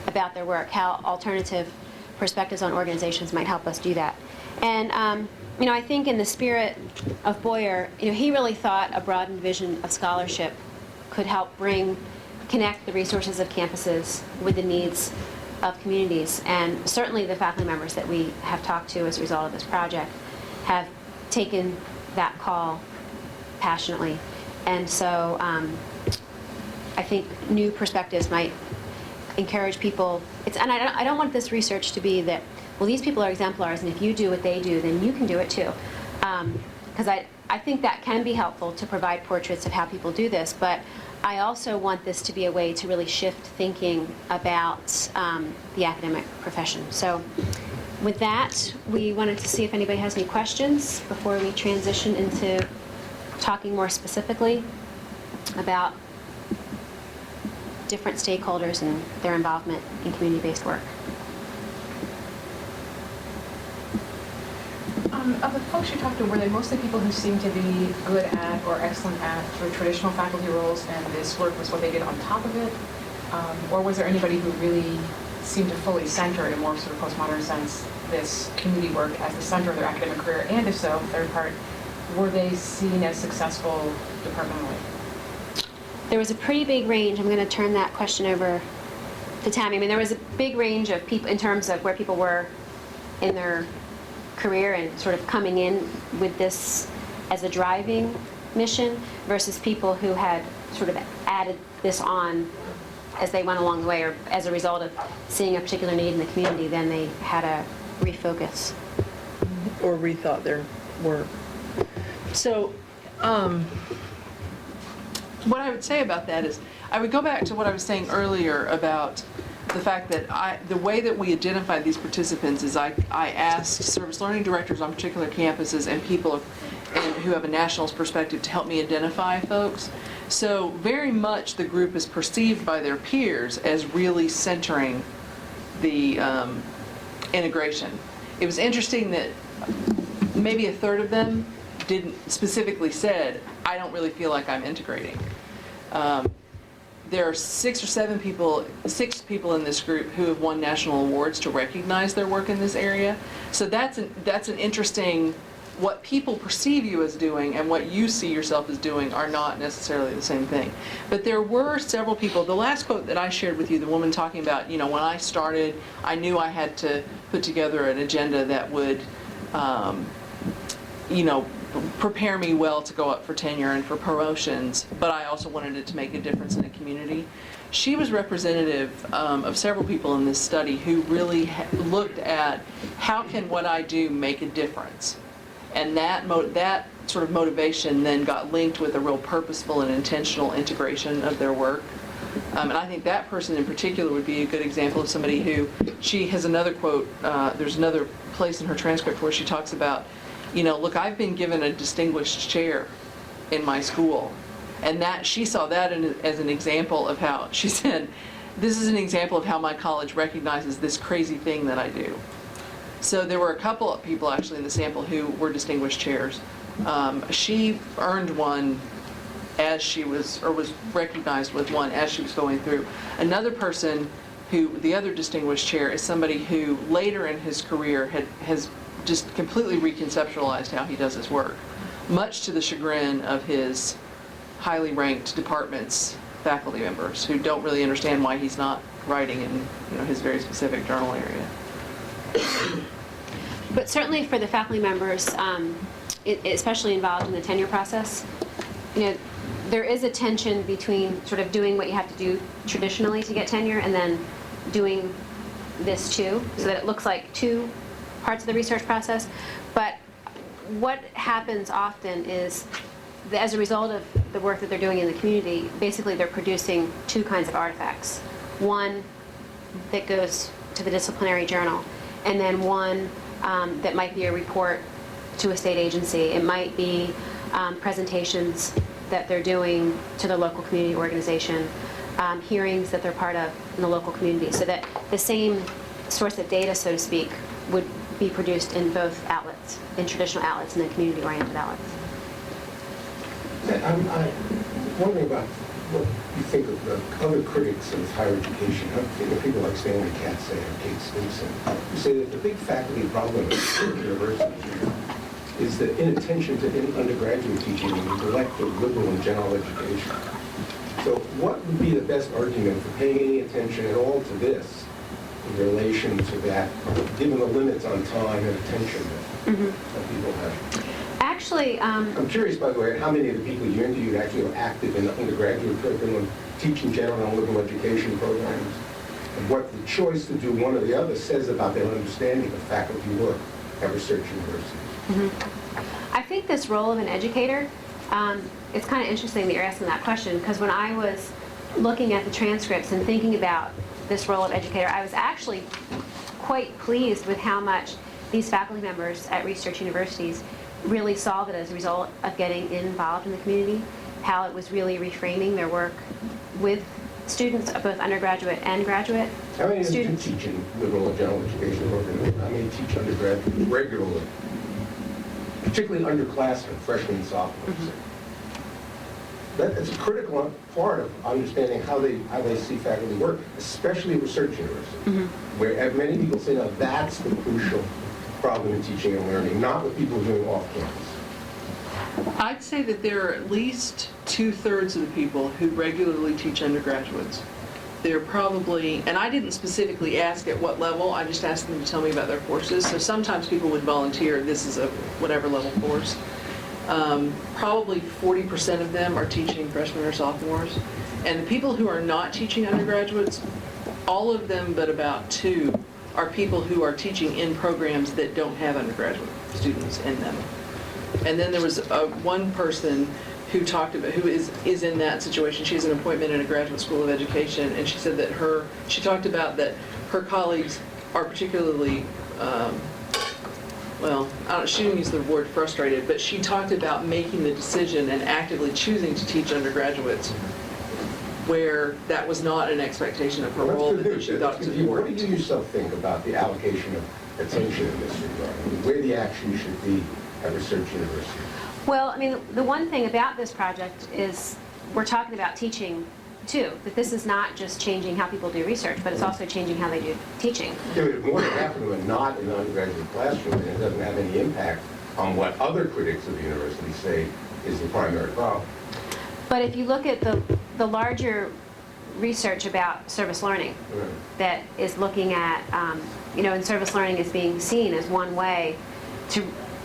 about their work, how alternative perspectives on organizations might help us do that. And I think in the spirit of Boyer, he really thought a broadened vision of scholarship could help connect the resources of campuses with the needs of communities. And certainly the faculty members that we have talked to as a result of this project have taken that call passionately. And so I think new perspectives might encourage people. And I don't want this research to be that, well, these people are exemplars, and if you do what they do, then you can do it too. Because I think that can be helpful to provide portraits of how people do this, but I also want this to be a way to really shift thinking about the academic profession. So with that, we wanted to see if anybody has any questions before we transition into talking more specifically about different stakeholders and their involvement in community-based work. Of the folks you talked to, were they mostly people who seemed to be good at or excellent at sort of traditional faculty roles, and this work was what they did on top of it? Or was there anybody who really seemed to fully center, in a more sort of postmodern sense, this community work as the center of their academic career? And if so, third part, were they seen as successful departmentally? There was a pretty big range. I'm going to turn that question over to Tami. I mean, there was a big range of people in terms of where people were in their career and sort of coming in with this as a driving mission versus people who had sort of added this on as they went along the way, or as a result of seeing a particular need in the community, then they had to refocus. Or rethought their work. So, what I would say about that is, I would go back to what I was saying earlier about the fact that the way that we identify these participants is I asked service learning directors on particular campuses and people who have a nationalist perspective to help me identify folks. So very much the group is perceived by their peers as really centering the integration. It was interesting that maybe a third of them didn't specifically said, I don't really feel like I'm integrating. There are 6 or 7 people, 6 people in this group who have won national awards to recognize their work in this area. So that's an interesting, what people perceive you as doing and what you see yourself as doing are not necessarily the same thing. But there were several people, the last quote that I shared with you, the woman talking about, when I started, I knew I had to put together an agenda that would, prepare me well to go up for tenure and for promotions, but I also wanted it to make a difference in the community. She was representative of several people in this study who really looked at how can what I do make a difference, and that sort of motivation then got linked with a real purposeful and intentional integration of their work. And I think that person in particular would be a good example of somebody who, she has another quote, there's another place in her transcript where she talks about, look, I've been given a distinguished chair in my school. And that she saw that as an example of how, she said, this is an example of how my college recognizes this crazy thing that I do. So there were a couple of people actually in the sample who were distinguished chairs. She earned one as she was recognized with one as she was going through. Another person the other distinguished chair is somebody who later in his career has just completely reconceptualized how he does his work, much to the chagrin of his highly ranked department's faculty members who don't really understand why he's not writing in his very specific journal area. But certainly for the faculty members, especially involved in the tenure process, there is a tension between sort of doing what you have to do traditionally to get tenure and then doing this too, so that it looks like two parts of the research process. But what happens often is that as a result of the work that they're doing in the community, basically they're producing two kinds of artifacts. One that goes to the disciplinary journal, and then one that might be a report to a state agency. It might be presentations that they're doing to the local community organization, hearings that they're part of in the local community, so that the same source of data, so to speak, would be produced in both outlets, in traditional outlets and then community-oriented outlets. I'm wondering about what you think of the other critics of higher education. I think of people like Stanley Katz or Kate Stimson, who say that the big faculty problem at universities is the inattention to undergraduate teaching and neglect of liberal and general education. So what would be the best argument for paying any attention at all to this in relation to that, given the limits on time and attention that people have? Actually, I'm curious, by the way, how many of the people you interviewed actually are active in the undergraduate curriculum, teaching general and liberal education programs, and what the choice to do one or the other says about their understanding of faculty work at research universities. I think this role of an educator, it's kind of interesting that you're asking that question, because when I was looking at the transcripts and thinking about this role of educator, I was actually quite pleased with how much these faculty members at research universities really saw that as a result of getting involved in the community, how it was really reframing their work with students, both undergraduate and graduate How many of them do students. teach in liberal and general education programs? How many teach undergraduate regularly? Particularly underclassmen, freshmen and sophomores. That's a critical part of understanding how they see faculty work, especially at research universities, where many people say, now that's the crucial problem in teaching and learning, not what people are doing off campus. I'd say that there are at least 2/3 of the people who regularly teach undergraduates. They're probably, and I didn't specifically ask at what level, I just asked them to tell me about their courses. So sometimes people would volunteer, this is a whatever level course. Probably 40% of them are teaching freshmen or sophomores. And the people who are not teaching undergraduates, all of them but about 2 are people who are teaching in programs that don't have undergraduate students in them. And then there was one person who talked about, who is in that situation. She has an appointment in a graduate school of education, and she said that she talked about that her colleagues are particularly, she didn't use the word frustrated, but she talked about making the decision and actively choosing to teach undergraduates where that was not an expectation of her Well, role that's that good she news. thought was What do important. you yourself think about the allocation of attention in this regard? I mean, where the action should be at research universities? Well, I mean, the one thing about this project is we're talking about teaching too, that this is not just changing how people do research, but it's also changing how they do teaching. Yeah, but if more than half of them are not in the undergraduate classroom, then it doesn't have any impact on what other critics of the university say is the primary problem. But if you look at the larger research about service learning Right. that is looking at, and service learning is being seen as one way to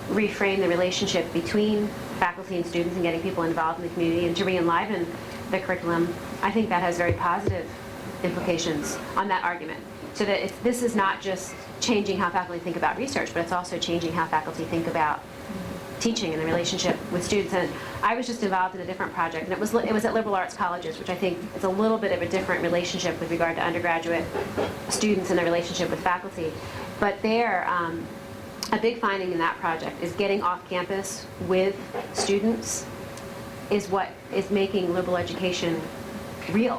reframe the relationship between faculty and students and getting people involved in the community and to re-enliven the curriculum, I think that has very positive implications on that argument. So that this is not just changing how faculty think about research, but it's also changing how faculty think about teaching and the relationship with students. And I was just involved in a different project, and it was at liberal arts colleges, which I think is a little bit of a different relationship with regard to undergraduate students and their relationship with faculty. But there, a big finding in that project is getting off campus with students is what is making liberal education real.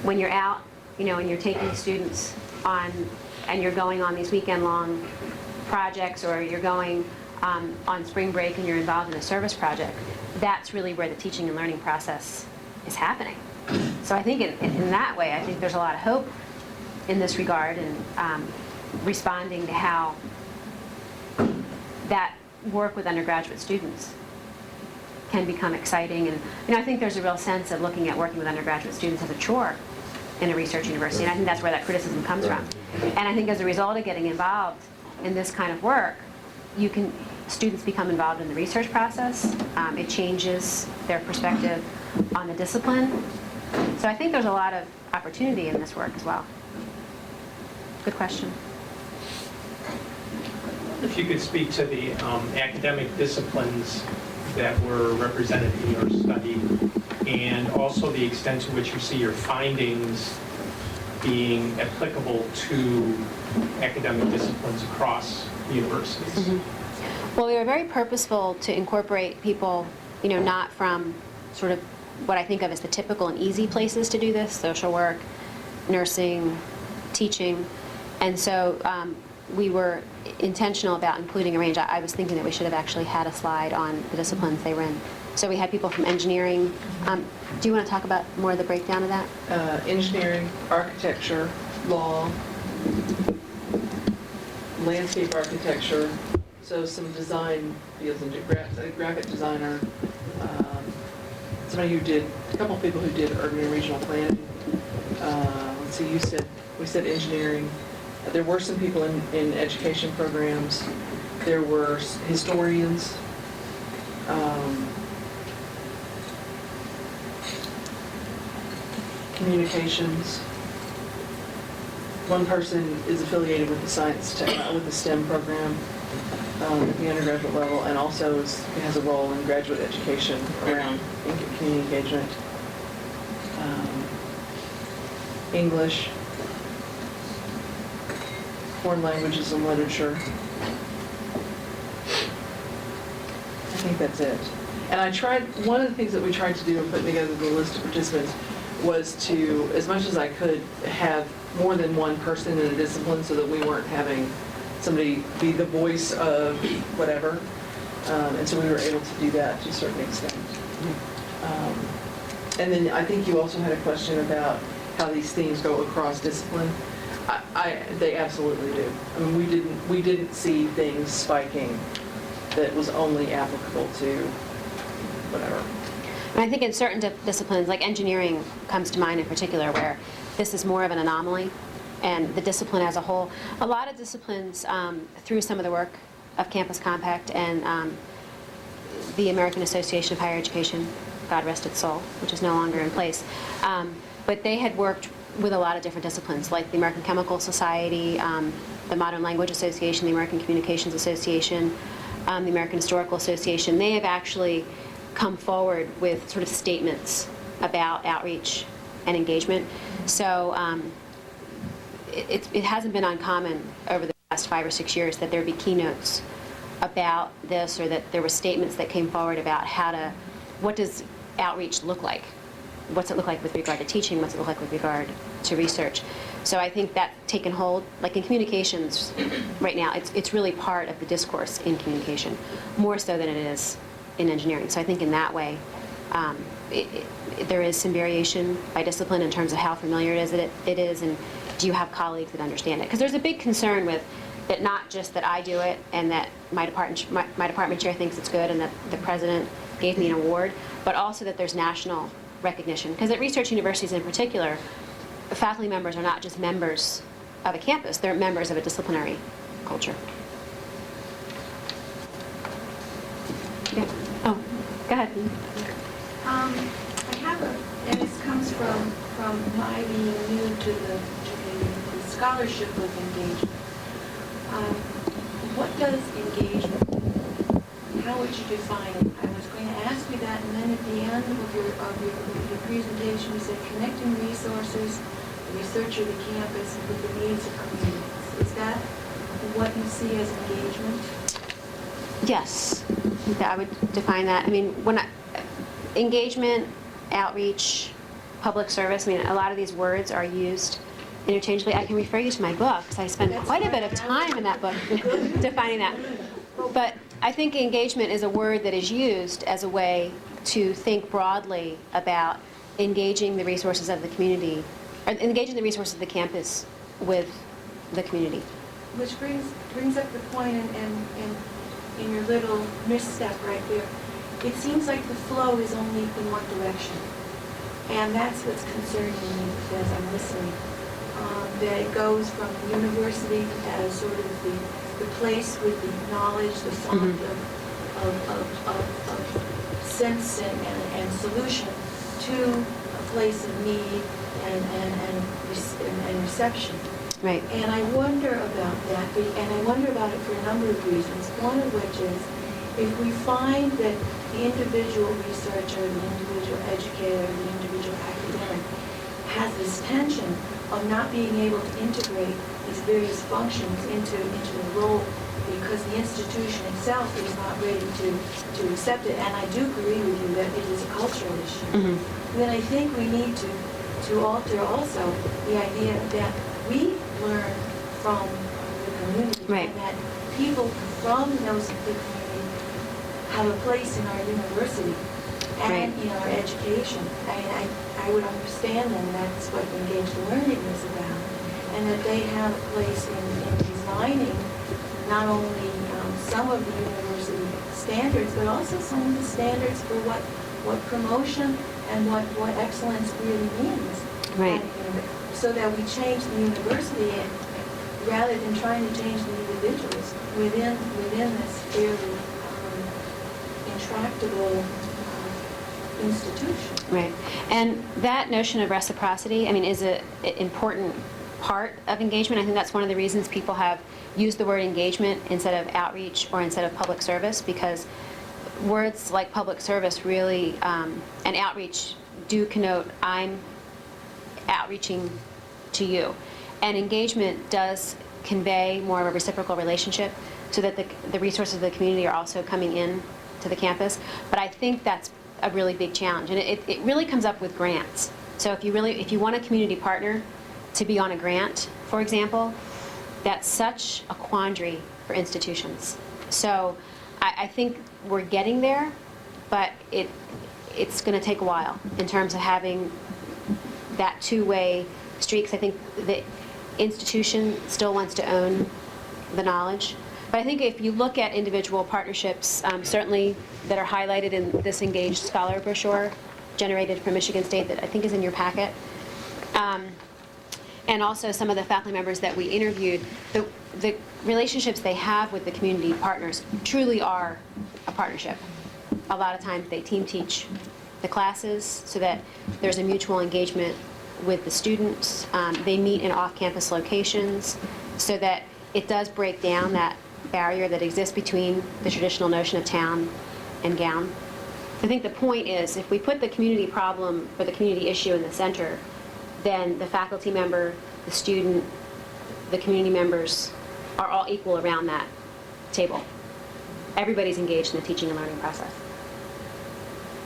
When you're out, and you're taking students on, and you're going on these weekend-long projects, or you're going on spring break and you're involved in a service project, that's really where the teaching and learning process is happening. So I think in that way, I think there's a lot of hope in this regard, and responding to how that work with undergraduate students can become exciting. And I think there's a real sense of looking at working with undergraduate students as a chore in a research university, and I think that's where that criticism comes from. And I think as a result of getting involved in this kind of work, students become involved in the research process. It changes their perspective on the discipline. So I think there's a lot of opportunity in this work as well. Good question. If you could speak to the academic disciplines that were represented in your study, and also the extent to which you see your findings being applicable to academic disciplines across universities. Well, we were very purposeful to incorporate people not from sort of what I think of as the typical and easy places to do this, social work, nursing, teaching. And so we were intentional about including a range. I was thinking that we should have actually had a slide on the disciplines they were in. So we had people from engineering. Do you want to talk about more of the breakdown of that? Engineering, architecture, law, landscape architecture, so some design fields, and a graphic designer, somebody who did, a couple of people who did urban and regional planning. Let's see, we said engineering. There were some people in education programs. There were historians. Communications. One person is affiliated with the with the STEM program at the undergraduate level, and also has a role in graduate education around community engagement. English, foreign languages and literature. I think that's it. And one of the things that we tried to do in putting together the list of participants was to, as much as I could, have more than one person in a discipline so that we weren't having somebody be the voice of whatever. And so we were able to do that to a certain extent. And then I think you also had a question about how these themes go across discipline. They absolutely do. I mean, we didn't see things spiking that was only applicable to whatever. And I think in certain disciplines, like engineering comes to mind in particular, where this is more of an anomaly, and the discipline as a whole. A lot of disciplines, through some of the work of Campus Compact and the American Association of Higher Education, God rest its soul, which is no longer in place, but they had worked with a lot of different disciplines, like the American Chemical Society, the Modern Language Association, the American Communications Association, the American Historical Association. They have actually come forward with sort of statements about outreach and engagement. So it hasn't been uncommon over the past 5 or 6 years that there be keynotes about this, or that there were statements that came forward about what does outreach look like? What's it look like with regard to teaching? What's it look like with regard to research? So I think that's taken hold. Like in communications right now, it's really part of the discourse in communication, more so than it is in engineering. So I think in that way, there is some variation by discipline in terms of how familiar it is, and do you have colleagues that understand it? Because there's a big concern with that, not just that I do it and that my department chair thinks it's good and that the president gave me an award, but also that there's national recognition. Because at research universities in particular, faculty members are not just members of a campus, they're members of a disciplinary culture. Yeah. Oh, go ahead. I have and this comes from my being new to the scholarship of engagement. What does engagement mean? How would you define it? I was going to ask you that, and then at the end of your presentation, you said connecting resources, the research of the campus, with the needs of communities. Is that what you see as engagement? Yes, I would define that. I mean, engagement, outreach, public service, I mean, a lot of these words are used interchangeably. I can refer you to my book, because I spent quite a bit of time in that book defining that. But I think engagement is a word that is used as a way to think broadly about engaging the resources of the community, or engaging the resources of the campus with the community. Which brings up the point in your little misstep right there. It seems like the flow is only in one direction. And that's what's concerning me as I'm listening. That it goes from the university as sort of the place with the knowledge, the font of sense and solution, to a place of need and reception. Right. And I wonder about that, and I wonder about it for a number of reasons. One of which is, if we find that the individual researcher, the individual educator, the individual academic has this tension of not being able to integrate these various functions into a role because the institution itself is not ready to accept it. And I do agree with you that it is a cultural issue. Then I think we need to alter also the idea that we learn from the community Right. and that people from those the community have a place in our university and Right. in our education. I would understand then that's what engaged learning is about, and that they have a place in designing not only some of the university standards, but also some of the standards for what promotion and what excellence really means. Right. So that we change the university rather than trying to change the individuals within this fairly intractable institution. Right. And that notion of reciprocity, I mean, is an important part of engagement. I think that's one of the reasons people have used the word engagement instead of outreach or instead of public service, because words like public service really, and outreach do connote I'm outreaching to you. And engagement does convey more of a reciprocal relationship so that the resources of the community are also coming in to the campus. But I think that's a really big challenge. And it really comes up with grants. So if you want a community partner to be on a grant, for example, that's such a quandary for institutions. So I think we're getting there, but it's going to take a while in terms of having that two-way street, 'cause I think the institution still wants to own the knowledge. But I think if you look at individual partnerships, certainly that are highlighted in this Engaged Scholar brochure generated from Michigan State that I think is in your packet, and also some of the faculty members that we interviewed, the relationships they have with the community partners truly are a partnership. A lot of times they team teach the classes so that there's a mutual engagement with the students. They meet in off-campus locations so that it does break down that barrier that exists between the traditional notion of town and gown. I think the point is, if we put the community problem or the community issue in the center, then the faculty member, the student, the community members are all equal around that table. Everybody's engaged in the teaching and learning process.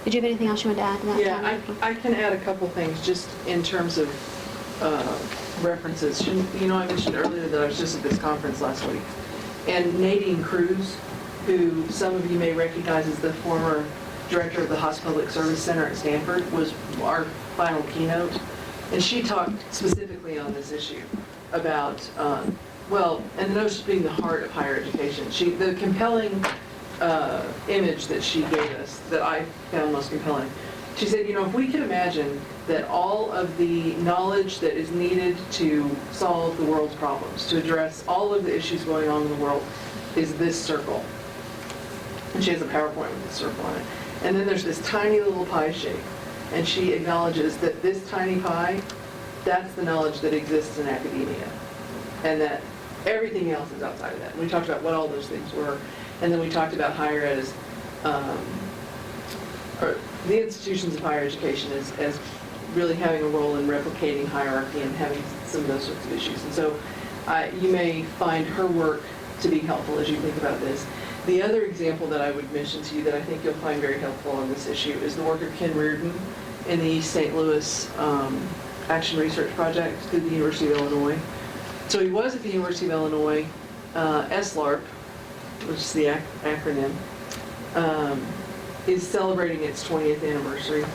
Did you have anything else you wanted to add to that? Yeah, Tami? I can add a couple things just in terms of references. You know, I mentioned earlier that I was just at this conference last week. And Nadine Cruz, who some of you may recognize as the former director of the Haas Public Service Center at Stanford, was our final keynote. And she talked specifically on this issue about, and the notion being the heart of higher education. The compelling image that she gave us, that I found most compelling, she said, you know, if we could imagine that all of the knowledge that is needed to solve the world's problems, to address all of the issues going on in the world, is this circle. And she has a PowerPoint with this circle on it. And then there's this tiny little pie shape. And she acknowledges that this tiny pie, that's the knowledge that exists in academia. And that everything else is outside of that. And we talked about what all those things were. And then we talked about higher ed as, or the institutions of higher education as really having a role in replicating hierarchy and having some of those sorts of issues. And so you may find her work to be helpful as you think about this. The other example that I would mention to you that I think you'll find very helpful on this issue is the work of Ken Reardon in the East St. Louis Action Research Project through the University of Illinois. So he was at the University of Illinois, SLARP, which is the acronym, is celebrating its 20th anniversary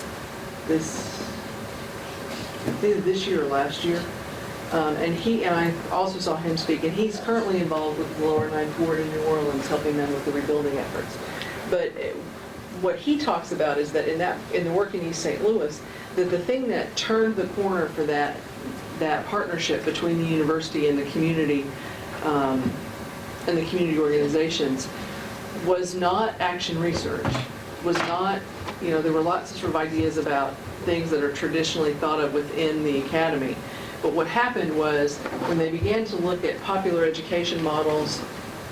either this year or last year. And I also saw him speak, and he's currently involved with the Lower Ninth Ward in New Orleans, helping them with the rebuilding efforts. But what he talks about is that in the work in East St. Louis, that the thing that turned the corner for that partnership between the university and the community organizations was not action research, was not, you know, there were lots of sort of ideas about things that are traditionally thought of within the academy. But what happened was when they began to look at popular education models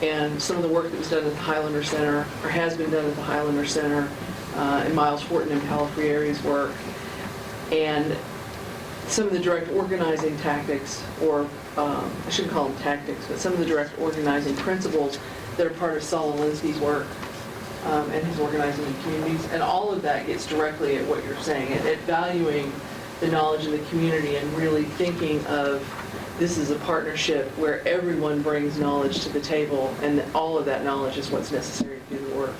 and some of the work that was done at the Highlander Center, or has been done at the Highlander Center, and Miles Horton and Paolo Freiri's work, and some of the direct organizing tactics, or I shouldn't call them tactics, but some of the direct organizing principles that are part of Saul Alinsky's work and his organizing in communities. And all of that gets directly at what you're saying, at valuing the knowledge in the community and really thinking of this is a partnership where everyone brings knowledge to the table, and all of that knowledge is what's necessary to do the work.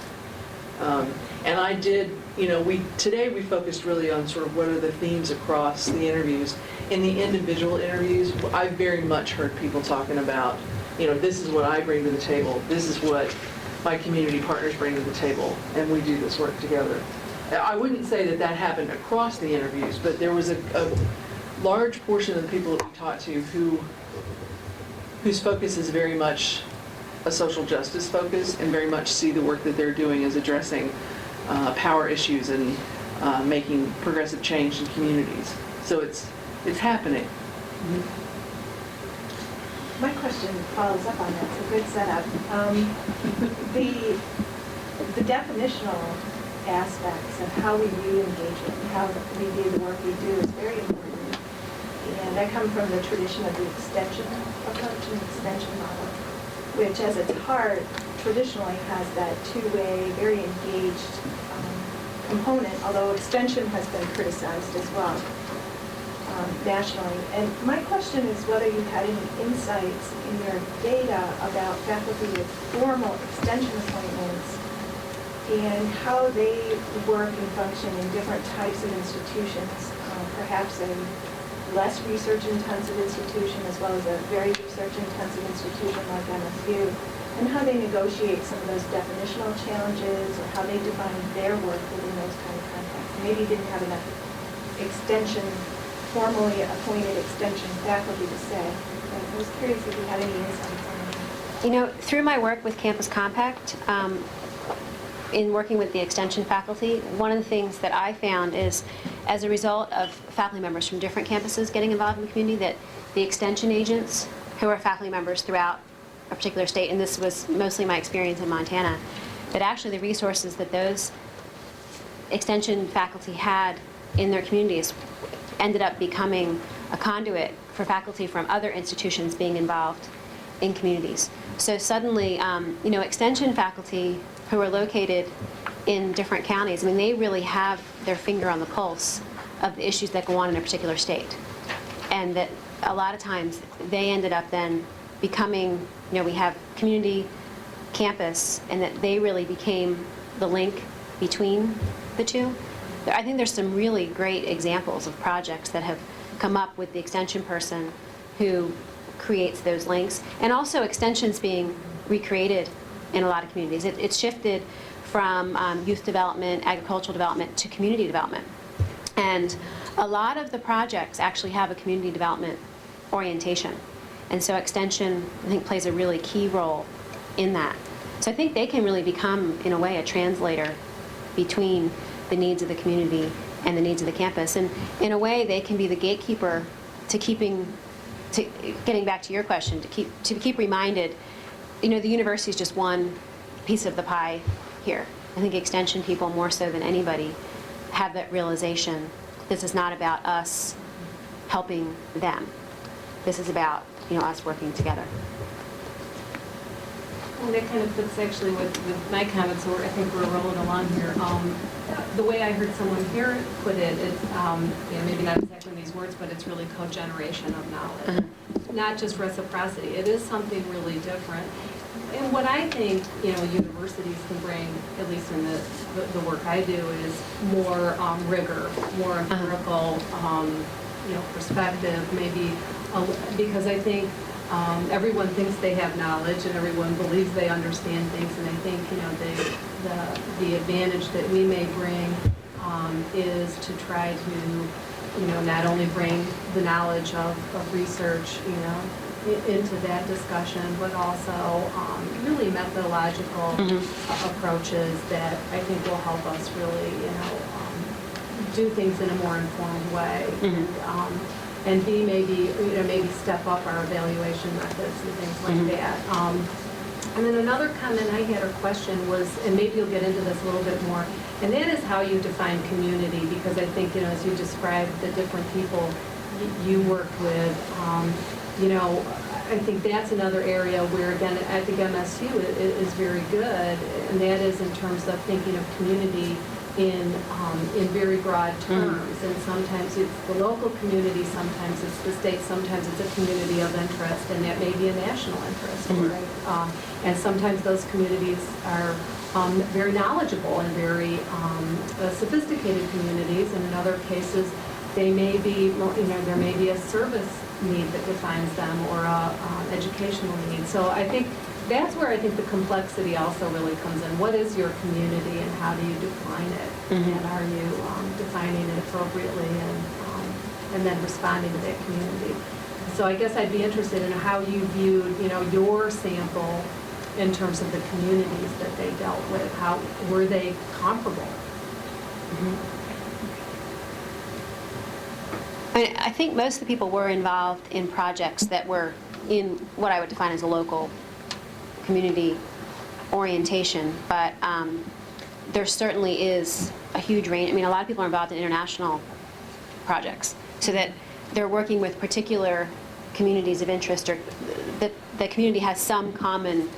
And I did, today we focused really on sort of what are the themes across the interviews. In the individual interviews, I very much heard people talking about, this is what I bring to the table, this is what my community partners bring to the table, and we do this work together. I wouldn't say that that happened across the interviews, but there was a large portion of the people that we talked to whose focus is very much a social justice focus and very much see the work that they're doing as addressing power issues and making progressive change in communities. So it's happening. My question follows up on that. It's a good setup. The definitional aspects of how we view engagement, how we view the work we do is very important. And I come from the tradition of the extension approach and extension model, which as its heart traditionally has that two-way, very engaged component, although extension has been criticized as well nationally. And my question is whether you had any insights in your data about faculty with formal extension appointments and how they work and function in different types of institutions, perhaps a less research-intensive institution as well as a very research-intensive institution like MSU, and how they negotiate some of those definitional challenges or how they define their work within those kind of contexts. Maybe you didn't have enough formally appointed extension faculty to say. But I was curious if you had any insights on that. Through my work with Campus Compact, in working with the extension faculty, one of the things that I found is, as a result of faculty members from different campuses getting involved in the community, that the extension agents who are faculty members throughout a particular state, and this was mostly my experience in Montana, that actually the resources that those extension faculty had in their communities ended up becoming a conduit for faculty from other institutions being involved in communities. So suddenly, extension faculty who are located in different counties, they really have their finger on the pulse of the issues that go on in a particular state. And that a lot of times they ended up then becoming, we have community, campus, and that they really became the link between the two. I think there's some really great examples of projects that have come up with the extension person who creates those links, and also extensions being recreated in a lot of communities. It's shifted from youth development, agricultural development, to community development. And a lot of the projects actually have a community development orientation. And so extension, I think, plays a really key role in that. So I think they can really become, in a way, a translator between the needs of the community and the needs of the campus. And in a way, they can be the gatekeeper to getting back to your question, to keep reminded, the university is just one piece of the pie here. I think extension people, more so than anybody, have that realization. This is not about us helping them. This is about, us working together. Well, that kind of fits actually with my comments, so I think we're rolling along here. The way I heard someone here put it, it's, maybe not exactly in these words, but it's really co-generation of knowledge. Not just reciprocity. It is something really different. And what I think, universities can bring, at least in the work I do, is more rigor, more empirical, perspective, maybe, because I think everyone thinks they have knowledge and everyone believes they understand things, and I think, the advantage that we may bring is to try to, not only bring the knowledge of research, into that discussion, but also really methodological approaches that I think will help us really, do things in a more informed way, and B, maybe step up our evaluation methods and things like that. And then another comment I had or question was, and maybe you'll get into this a little bit more, and that is how you define community, because I think, as you described the different people you worked with. You know, I think that's another area where, again, I think MSU is very good, and that is in terms of thinking of community in very broad terms. And sometimes it's the local community, sometimes it's the state, sometimes it's a community of interest, and that may be a national interest. Right? And sometimes those communities are very knowledgeable and very sophisticated communities, and in other cases, they may be, there may be a service need that defines them, or a educational need. So I think that's where I think the complexity also really comes in. What is your community, and how do you define it? And are you defining it appropriately, and then responding to that community? So I guess I'd be interested in how you viewed, your sample in terms of the communities that they dealt with. How were they comparable? I think most of the people were involved in projects that were in what I would define as a local community orientation, but there certainly is a huge range. I mean, a lot of people are involved in international projects, so that they're working with particular communities of interest, or the community has some common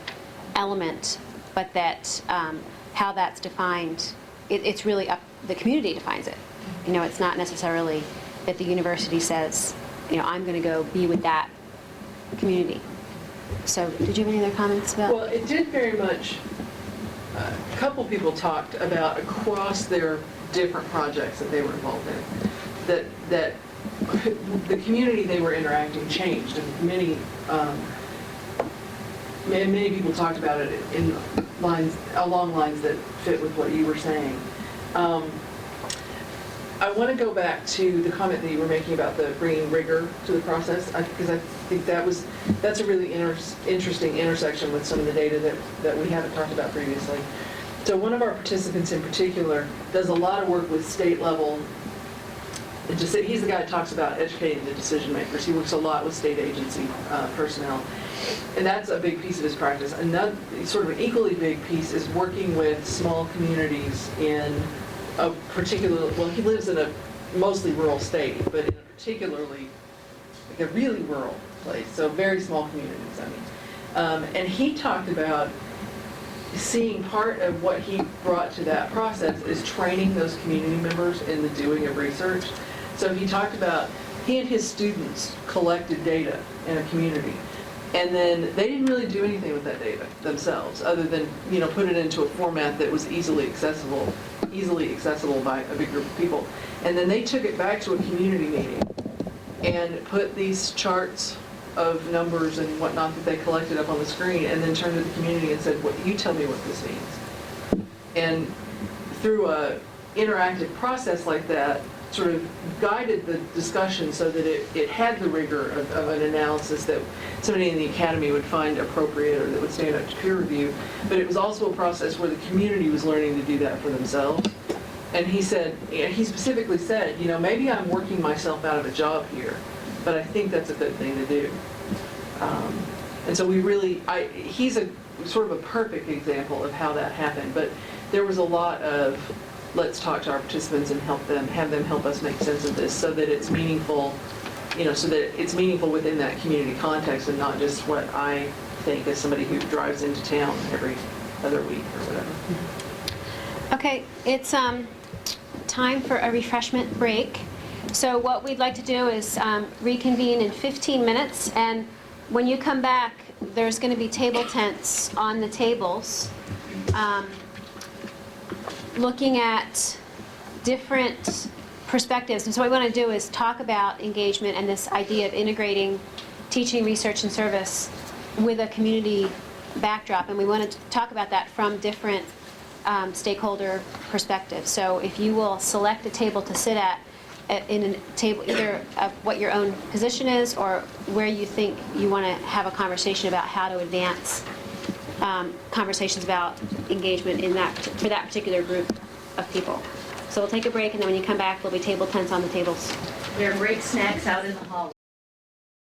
element, but that how that's defined, it's really up, the community defines it. It's not necessarily that the university says, I'm going to go be with that community. So, did you have any other comments about? Well, it did very much, a couple people talked about across their different projects that they were involved in, that the community they were interacting changed, and many people talked about it along lines that fit with what you were saying. I want to go back to the comment that you were making about the bringing rigor to the process, because I think that's a really interesting intersection with some of the data that we haven't talked about previously. So one of our participants in particular does a lot of work with state level. He's the guy who talks about educating the decision makers. He works a lot with state agency personnel. And that's a big piece of his practice. Another sort of an equally big piece is working with small communities in a particular, well, he lives in a mostly rural state, but in a particularly, like a really rural place, so very small communities, I mean. And he talked about seeing part of what he brought to that process is training those community members in the doing of research. So he talked about, he and his students collected data in a community, and then they didn't really do anything with that data themselves, other than put it into a format that was easily accessible by a big group of people. And then they took it back to a community meeting and put these charts of numbers and whatnot that they collected up on the screen, and then turned to the community and said, "You tell me what this means." And through a interactive process like that, sort of guided the discussion so that it had the rigor of an analysis that somebody in the academy would find appropriate, or that would stand up to peer review. But it was also a process where the community was learning to do that for themselves. And he specifically said, maybe I'm working myself out of a job here, but I think that's a good thing to do. And so he's a sort of a perfect example of how that happened. But there was a lot of, let's talk to our participants and have them help us make sense of this, so that it's meaningful, so that it's meaningful within that community context, and not just what I think as somebody who drives into town every other week or whatever. Okay, it's time for a refreshment break. So what we'd like to do is reconvene in 15 minutes, and when you come back, there's going to be table tents on the tables, looking at different perspectives. And so what we want to do is talk about engagement and this idea of integrating teaching, research, and service with a community backdrop. And we want to talk about that from different stakeholder perspectives. So if you will select a table to sit at in a table, either of what your own position is, or where you think you want to have a conversation about how to advance conversations about engagement for that particular group of people. So we'll take a break, and then when you come back, there'll be table tents on the tables. There are great snacks out in the hallway.